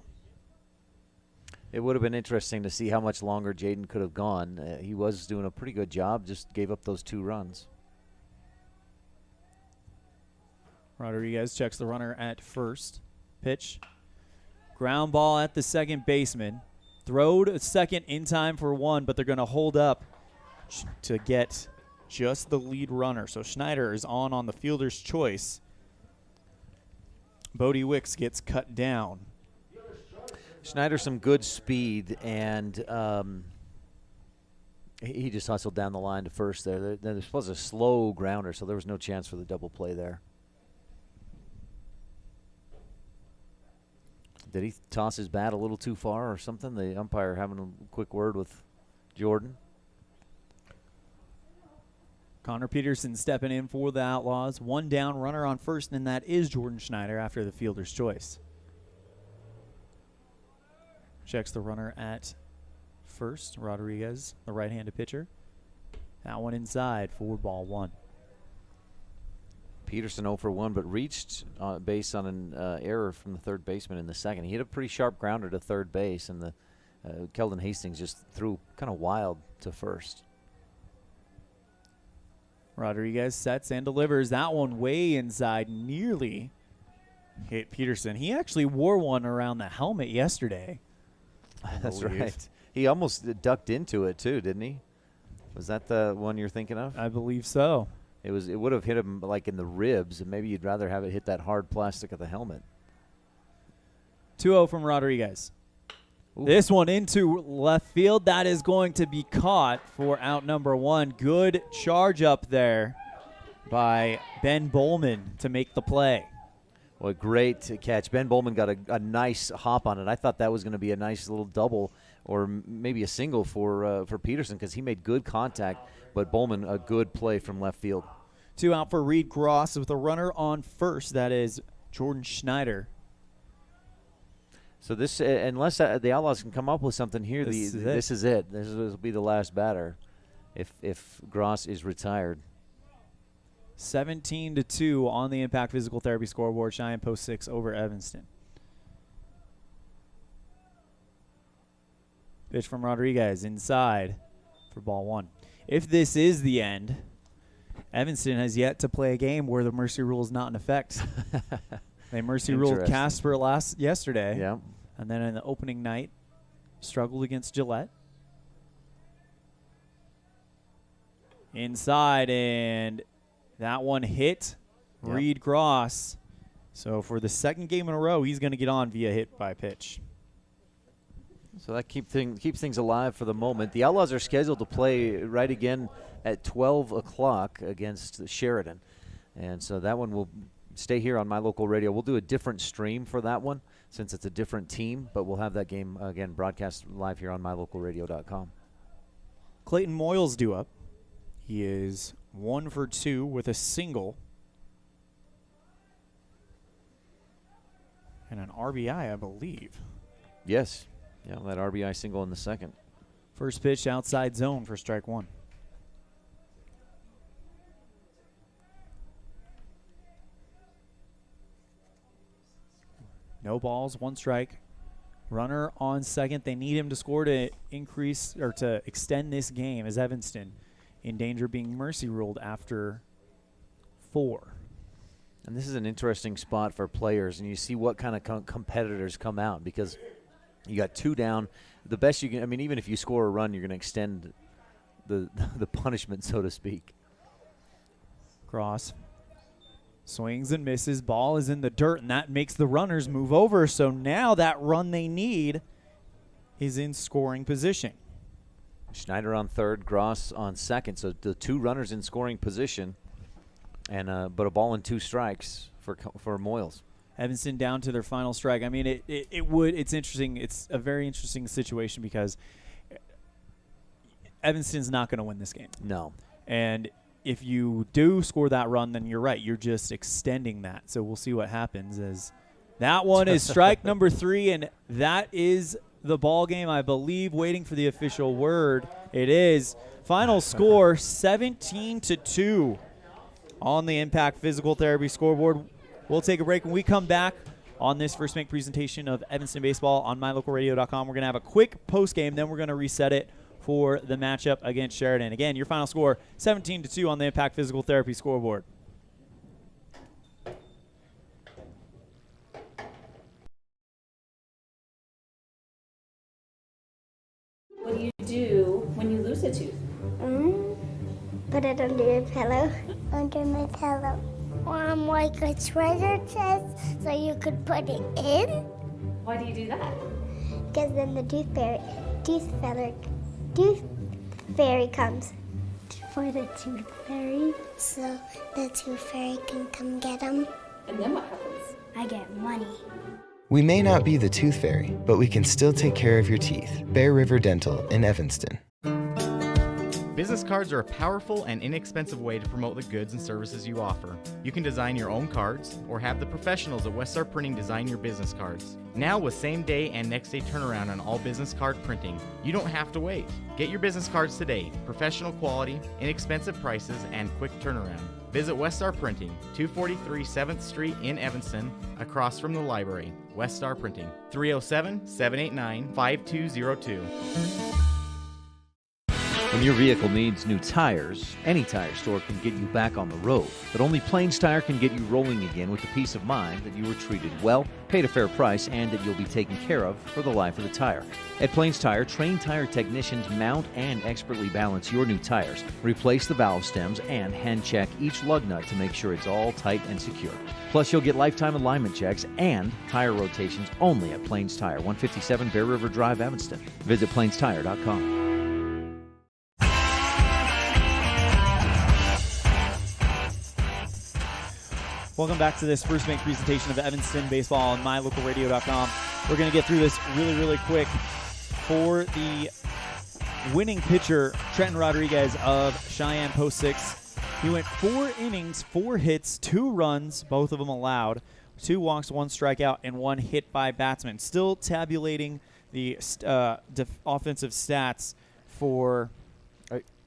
It would have been interesting to see how much longer Jaden could have gone. He was doing a pretty good job, just gave up those 2 runs. Rodriguez checks the runner at first. Pitch. Ground ball at the second baseman. Throw to second in time for 1, but they're going to hold up to get just the lead runner. So Schneider is on the fielder's choice. Bodie Wicks gets cut down. Schneider, some good speed, and he just hustled down the line to first there. This was a slow grounder, so there was no chance for the double play there. Did he toss his bat a little too far or something? The umpire having a quick word with Jordan. Connor Peterson stepping in for the Outlaws. 1 down, runner on first, and that is Jordan Schneider after the fielder's choice. Checks the runner at first. Rodriguez, the right-handed pitcher. That one inside for ball 1. Peterson 0 for 1, but reached base on an error from the third baseman in the second. He hit a pretty sharp grounder to third base, and the Keldon Hastings just threw kind of wild to first. Rodriguez sets and delivers. That one way inside, nearly hit Peterson. He actually wore one around the helmet yesterday. That's right. He almost ducked into it too, didn't he? Was that the one you're thinking of? I believe so. It would have hit him like in the ribs, and maybe you'd rather have it hit that hard plastic of the helmet. 2-0 from Rodriguez. Ooh. This one into left field. That is going to be caught for out number 1. Good charge up there by Ben Bowman to make the play. Well, great catch. Ben Bowman got a nice hop on it. I thought that was going to be a nice little double or maybe a single for Peterson, because he made good contact, but Bowman, a good play from left field. 2 out for Reed Gross with a runner on first. That is Jordan Schneider. So this, unless the Outlaws can come up with something here, this is it. This will be the last batter if Gross is retired. 17-2 on the Impact Physical Therapy scoreboard. Cheyenne post 6 over Evanston. Pitch from Rodriguez inside for ball 1. If this is the end, Evanston has yet to play a game where the mercy rule is not in effect. They mercy ruled Casper yesterday. Yeah. And then in the opening night, struggled against Gillette. Inside, and that one hit Reed Gross. So for the second game in a row, he's going to get on via hit by pitch. So that keeps things alive for the moment. The Outlaws are scheduled to play right again at 12 o'clock against Sheridan. And so that one will stay here on My Local Radio. We'll do a different stream for that one since it's a different team, but we'll have that game, again, broadcast live here on mylocalradio.com. Clayton Moyles due up. He is 1 for 2 with a single and an RBI, I believe. Yes. Yeah, that RBI single in the second. First pitch outside zone for strike 1. No balls, 1 strike. Runner on second. They need him to score to increase or to extend this game as Evanston in danger of being mercy ruled after 4. And this is an interesting spot for players, and you see what kind of competitors come out because you got 2 down. The best you can, I mean, even if you score a run, you're going to extend the punishment, so to speak. Cross swings and misses. Ball is in the dirt, and that makes the runners move over. So now that run they need is in scoring position. Schneider on third, Gross on second. So the 2 runners in scoring position, and but a ball and 2 strikes for Moyles. Evanston down to their final strike. I mean, it's interesting. It's a very interesting situation because Evanston's not going to win this game. No. And if you do score that run, then you're right. You're just extending that. So we'll see what happens. As that one is strike number 3, and that is the ball game, I believe. Waiting for the official word. It is. Final score 17-2 on the Impact Physical Therapy scoreboard. We'll take a break. When we come back on this First Make presentation of Evanston Baseball on mylocalradio.com, we're going to have a quick post game. Then we're going to reset it for the matchup against Sheridan. Again, your final score 17-2 on the Impact Physical Therapy scoreboard. What do you do when you lose a tooth? Put it under your pillow. Under my pillow. Like a treasure chest so you could put it in. Why do you do that? Because then the tooth fairy comes. For the tooth fairy, so the tooth fairy can come get them. And then what happens? I get money. We may not be the tooth fairy, but we can still take care of your teeth. Bear River Dental in Evanston. Business cards are a powerful and inexpensive way to promote the goods and services you offer. You can design your own cards or have the professionals at Westar Printing design your business cards. Now with same day and next day turnaround on all business card printing, you don't have to wait. Get your business cards today. Professional quality, inexpensive prices, and quick turnaround. Visit Westar Printing, 243 7th Street in Evanston, across from the library. Westar Printing, 307-789-5202. When your vehicle needs new tires, any tire store can get you back on the road. But only Plains Tire can get you rolling again with the peace of mind that you were treated well, paid a fair price, and that you'll be taken care of for the life of the tire. At Plains Tire, trained tire technicians mount and expertly balance your new tires, replace the valve stems, and hand check each lug nut to make sure it's all tight and secure. Plus, you'll get lifetime alignment checks and tire rotations only at Plains Tire, 157 Bear River Drive, Evanston. Visit plainstire.com. Welcome back to this First Make presentation of Evanston Baseball on mylocalradio.com. We're going to get through this really quick. For the winning pitcher, Trenton Rodriguez of Cheyenne Post 6, he went 4 innings, 4 hits, 2 runs, both of them allowed, 2 walks, 1 strikeout, and 1 hit by batsman. Still tabulating the offensive stats for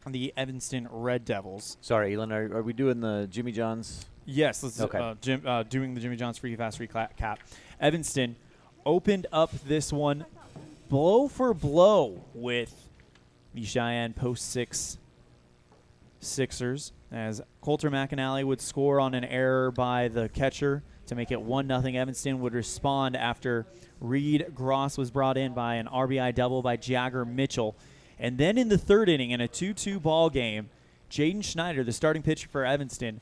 the Evanston Red Devils. Sorry, Elan, are we doing the Jimmy John's? Yes, let's doing the Jimmy John's Free Fast Recap. Evanston opened up this one blow for blow with the Cheyenne Post 6 Sixers, as Coulter McAnally would score on an error by the catcher to make it 1-0. Evanston would respond after Reed Gross was brought in by an RBI double by Jagger Mitchell. And then in the 3rd inning, in a 2-2 ball game, Jaden Schneider, the starting pitcher for Evanston,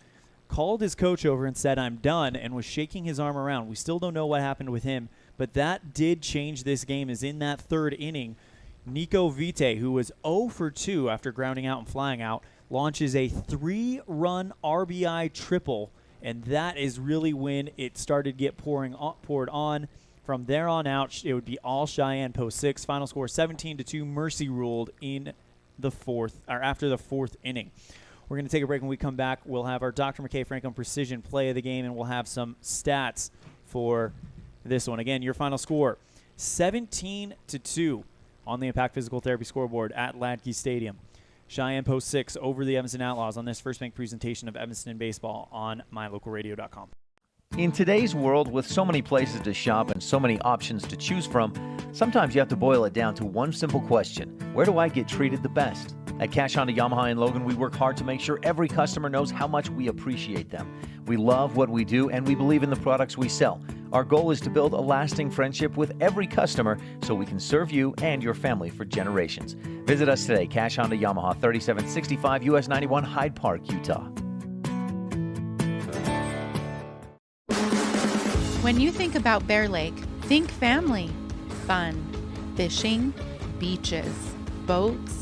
called his coach over and said, "I'm done," and was shaking his arm around. We still don't know what happened with him, but that did change this game, as in that 3rd inning, Nico Vite, who was 0 for 2 after grounding out and flying out, launches a 3-run RBI triple, and that is really when it started to get poured on. From there on out, it would be all Cheyenne Post 6. Final score 17-2. Mercy ruled in the 4th, or after the 4th inning. We're going to take a break. When we come back, we'll have our Dr. McKay Franklin Precision play of the game, and we'll have some stats for this one. Again, your final score 17-2 on the Impact Physical Therapy scoreboard at HLADKY Stadium. Cheyenne Post 6 over the Evanston Outlaws on this First Make presentation of Evanston Baseball on mylocalradio.com. In today's world, with so many places to shop and so many options to choose from, sometimes you have to boil it down to one simple question: where do I get treated the best? At Cash Honda Yamaha in Logan, we work hard to make sure every customer knows how much we appreciate them. We love what we do and we believe in the products we sell. Our goal is to build a lasting friendship with every customer so we can serve you and your family for generations. Visit us today, Cash Honda Yamaha, 3765 US 91, Hyde Park, Utah. When you think about Bear Lake, think family, fun, fishing, beaches, boats,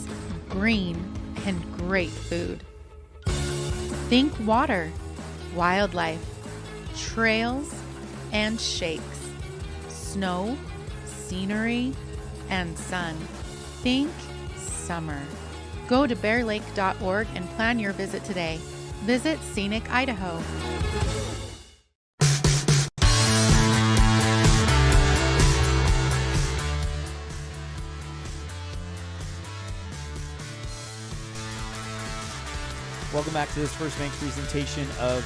green, and great food. Think water, wildlife, trails, and shakes, snow, scenery, and sun. Think summer. Go to bearlake.org and plan your visit today. Visit Scenic Idaho. Welcome back to this First Bank presentation of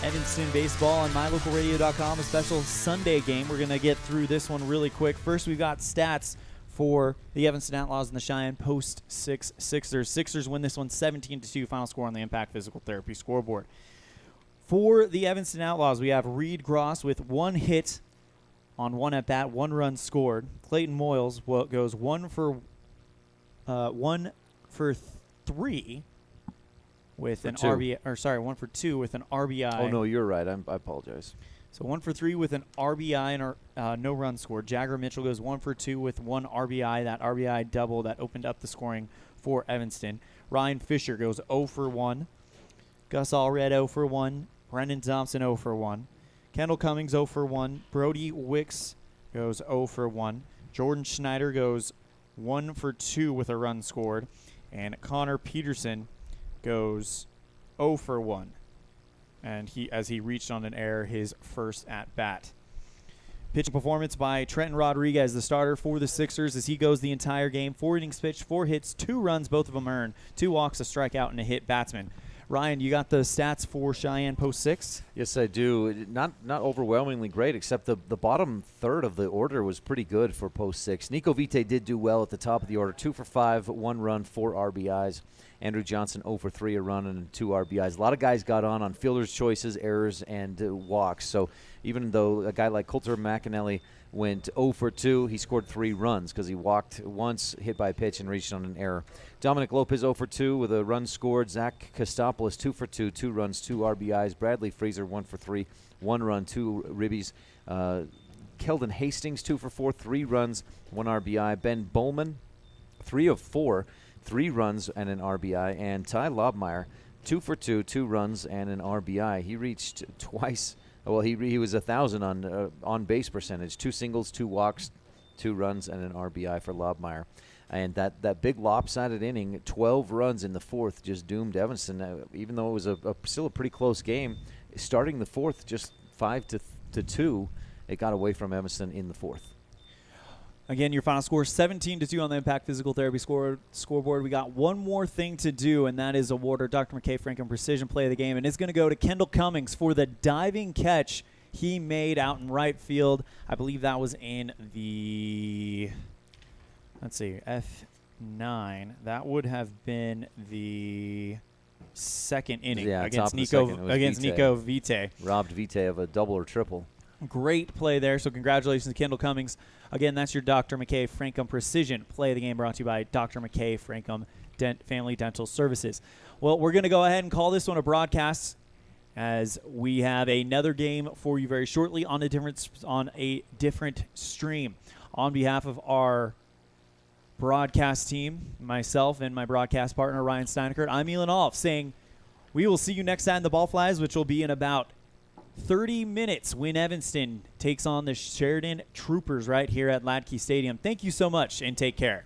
Evanston Baseball on MyLocalRadio.com, a special Sunday game. We're going to get through this one really quick. First, we've got stats for the Evanston Outlaws and the Cheyenne Post 6 Sixers. Sixers win this one 17-2, final score on the Impact Physical Therapy scoreboard. For the Evanston Outlaws, we have Reed Gross with 1 hit on 1 at-bat, 1 run scored. Clayton Moyles goes 1 for 3 with an RBI, or sorry, 1 for 2 with an RBI. Oh, no, you're right. I apologize. So 1 for 3 with an RBI and no run scored. Jagger Mitchell goes 1 for 2 with 1 RBI. That RBI double that opened up the scoring for Evanston. Ryan Fisher goes 0 for 1. Gus Allred 0 for 1. Brendan Thompson 0 for 1. Kendall Cummings 0 for 1. Brody Wicks goes 0 for 1. Jordan Schneider goes 1 for 2 with a run scored. And Connor Peterson goes 0 for 1, and he reached on an error his first at bat. Pitching performance by Trenton Rodriguez, the starter for the Sixers, as he goes the entire game. 4 innings pitched, 4 hits, 2 runs, both of them earned, 2 walks, a strikeout, and a hit batsman. Ryan, you got the stats for Cheyenne Post 6? Yes, I do. Not overwhelmingly great, except the bottom third of the order was pretty good for Post 6. Nico Vite did do well at the top of the order. 2 for 5, 1 run, 4 RBIs. Andrew Johnson 0 for 3, a run and 2 RBIs. A lot of guys got on fielders' choices, errors, and walks. So even though a guy like Coulter McAnally went 0 for 2, he scored 3 runs because he walked once, hit by a pitch, and reached on an error. Dominic Lopez 0 for 2 with a run scored. Zach Kostopoulos 2 for 2, 2 runs, 2 RBIs. Bradley Fraser 1 for 3, 1 run, 2 ribbies. Keldon Hastings 2 for 4, 3 runs, 1 RBI. Ben Bowman 3 of 4. 3 runs and an RBI, and Ty Lobmeyer, 2 for 2, 2 runs and an RBI. He reached twice. Well, he was 1,000 on base percentage. 2 singles, 2 walks, 2 runs and an RBI for Lobmeyer. And that big lopsided inning, 12 runs in the 4th, just doomed Evanston. Even though it was still a pretty close game, starting the 4th just 5-2, it got away from Evanston in the 4th. Again, your final score 17-2 on the Impact Physical Therapy scoreboard. We got one more thing to do, and that is award our Dr. McKay Franklin Precision Play of the Game, and it's going to go to Kendall Cummings for the diving catch he made out in right field. I believe that was in the, let's see, F9. That would have been the second inning against Nico Vite. Robbed Vite of a double or triple. Great play there, so congratulations to Kendall Cummings. Again, that's your Dr. McKay Frankum Precision Play of the Game, brought to you by Dr. McKay Frankum Family Dental Services. Well, we're going to go ahead and call this one a broadcast, as we have another game for you very shortly on a different stream. On behalf of our broadcast team, myself and my broadcast partner, Ryan Steineckert, I'm Elan Olliff, saying we will see you next time the ball flies, which will be in about 30 minutes when Evanston takes on the Sheridan Troopers right here at HLADKY Stadium. Thank you so much, and take care.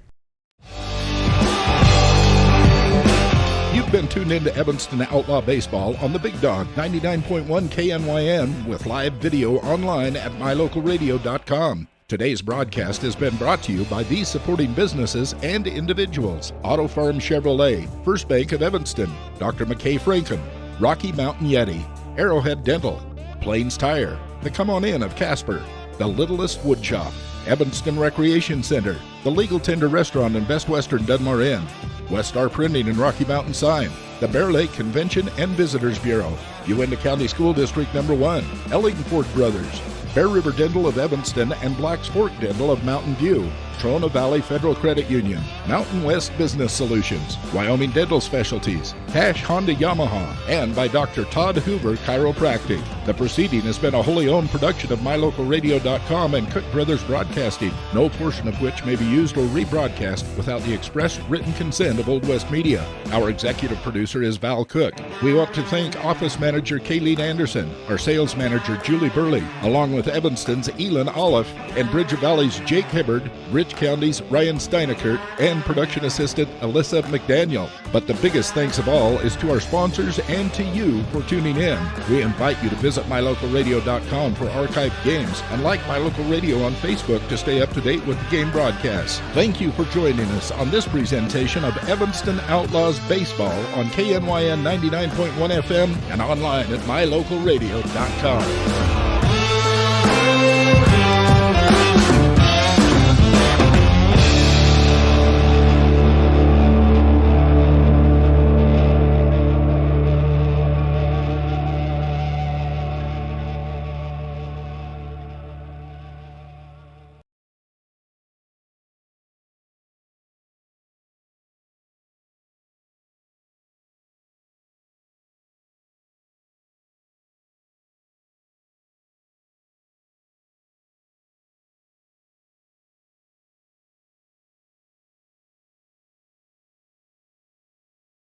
You've been tuned into Evanston Outlaw Baseball on the Big Dog 99.1 KNYN with live video online at MyLocalRadio.com. Today's broadcast has been brought to you by these supporting businesses and individuals: Auto Farm Chevrolet, First Bank of Evanston, Dr. McKay Frankum, Rocky Mountain Yeti, Arrowhead Dental, Plains Tire, the Come On In of Casper, The Littlest Wood Shop, Evanston Recreation Center, the Legal Tender Restaurant in Best Western Dunmore Inn, West Star Printing and Rocky Mountain Sign, the Bear Lake Convention and Visitors Bureau, Uinta County School District No. 1, Ellingford Brothers, Bear River Dental of Evanston and Black's Fork Dental of Mountain View, Trona Valley Federal Credit Union, Mountain West Business Solutions, Wyoming Dental Specialties, Cash Honda Yamaha, and by Dr. Todd Hoover Chiropractic. The proceeding has been a wholly owned production of MyLocalRadio.com and Cook Brothers Broadcasting, no portion of which may be used or rebroadcast without the express written consent of Old West Media. Our executive producer is Val Cook. We want to thank Office Manager Kayleen Anderson, our Sales Manager Julie Burley, along with Evanston's ELAN OLLIFF, and Bridge Valley's Jake Hibbard, Rich County's Ryan Steineckert, and production assistant Alyssa McDaniel. But the biggest thanks of all is to our sponsors and to you for tuning in. We invite you to visit MyLocalRadio.com for archived games and like My Local Radio on Facebook to stay up to date with the game broadcasts. Thank you for joining us on this presentation of Evanston Outlaws Baseball on KNYN 99.1 FM and online at MyLocalRadio.com.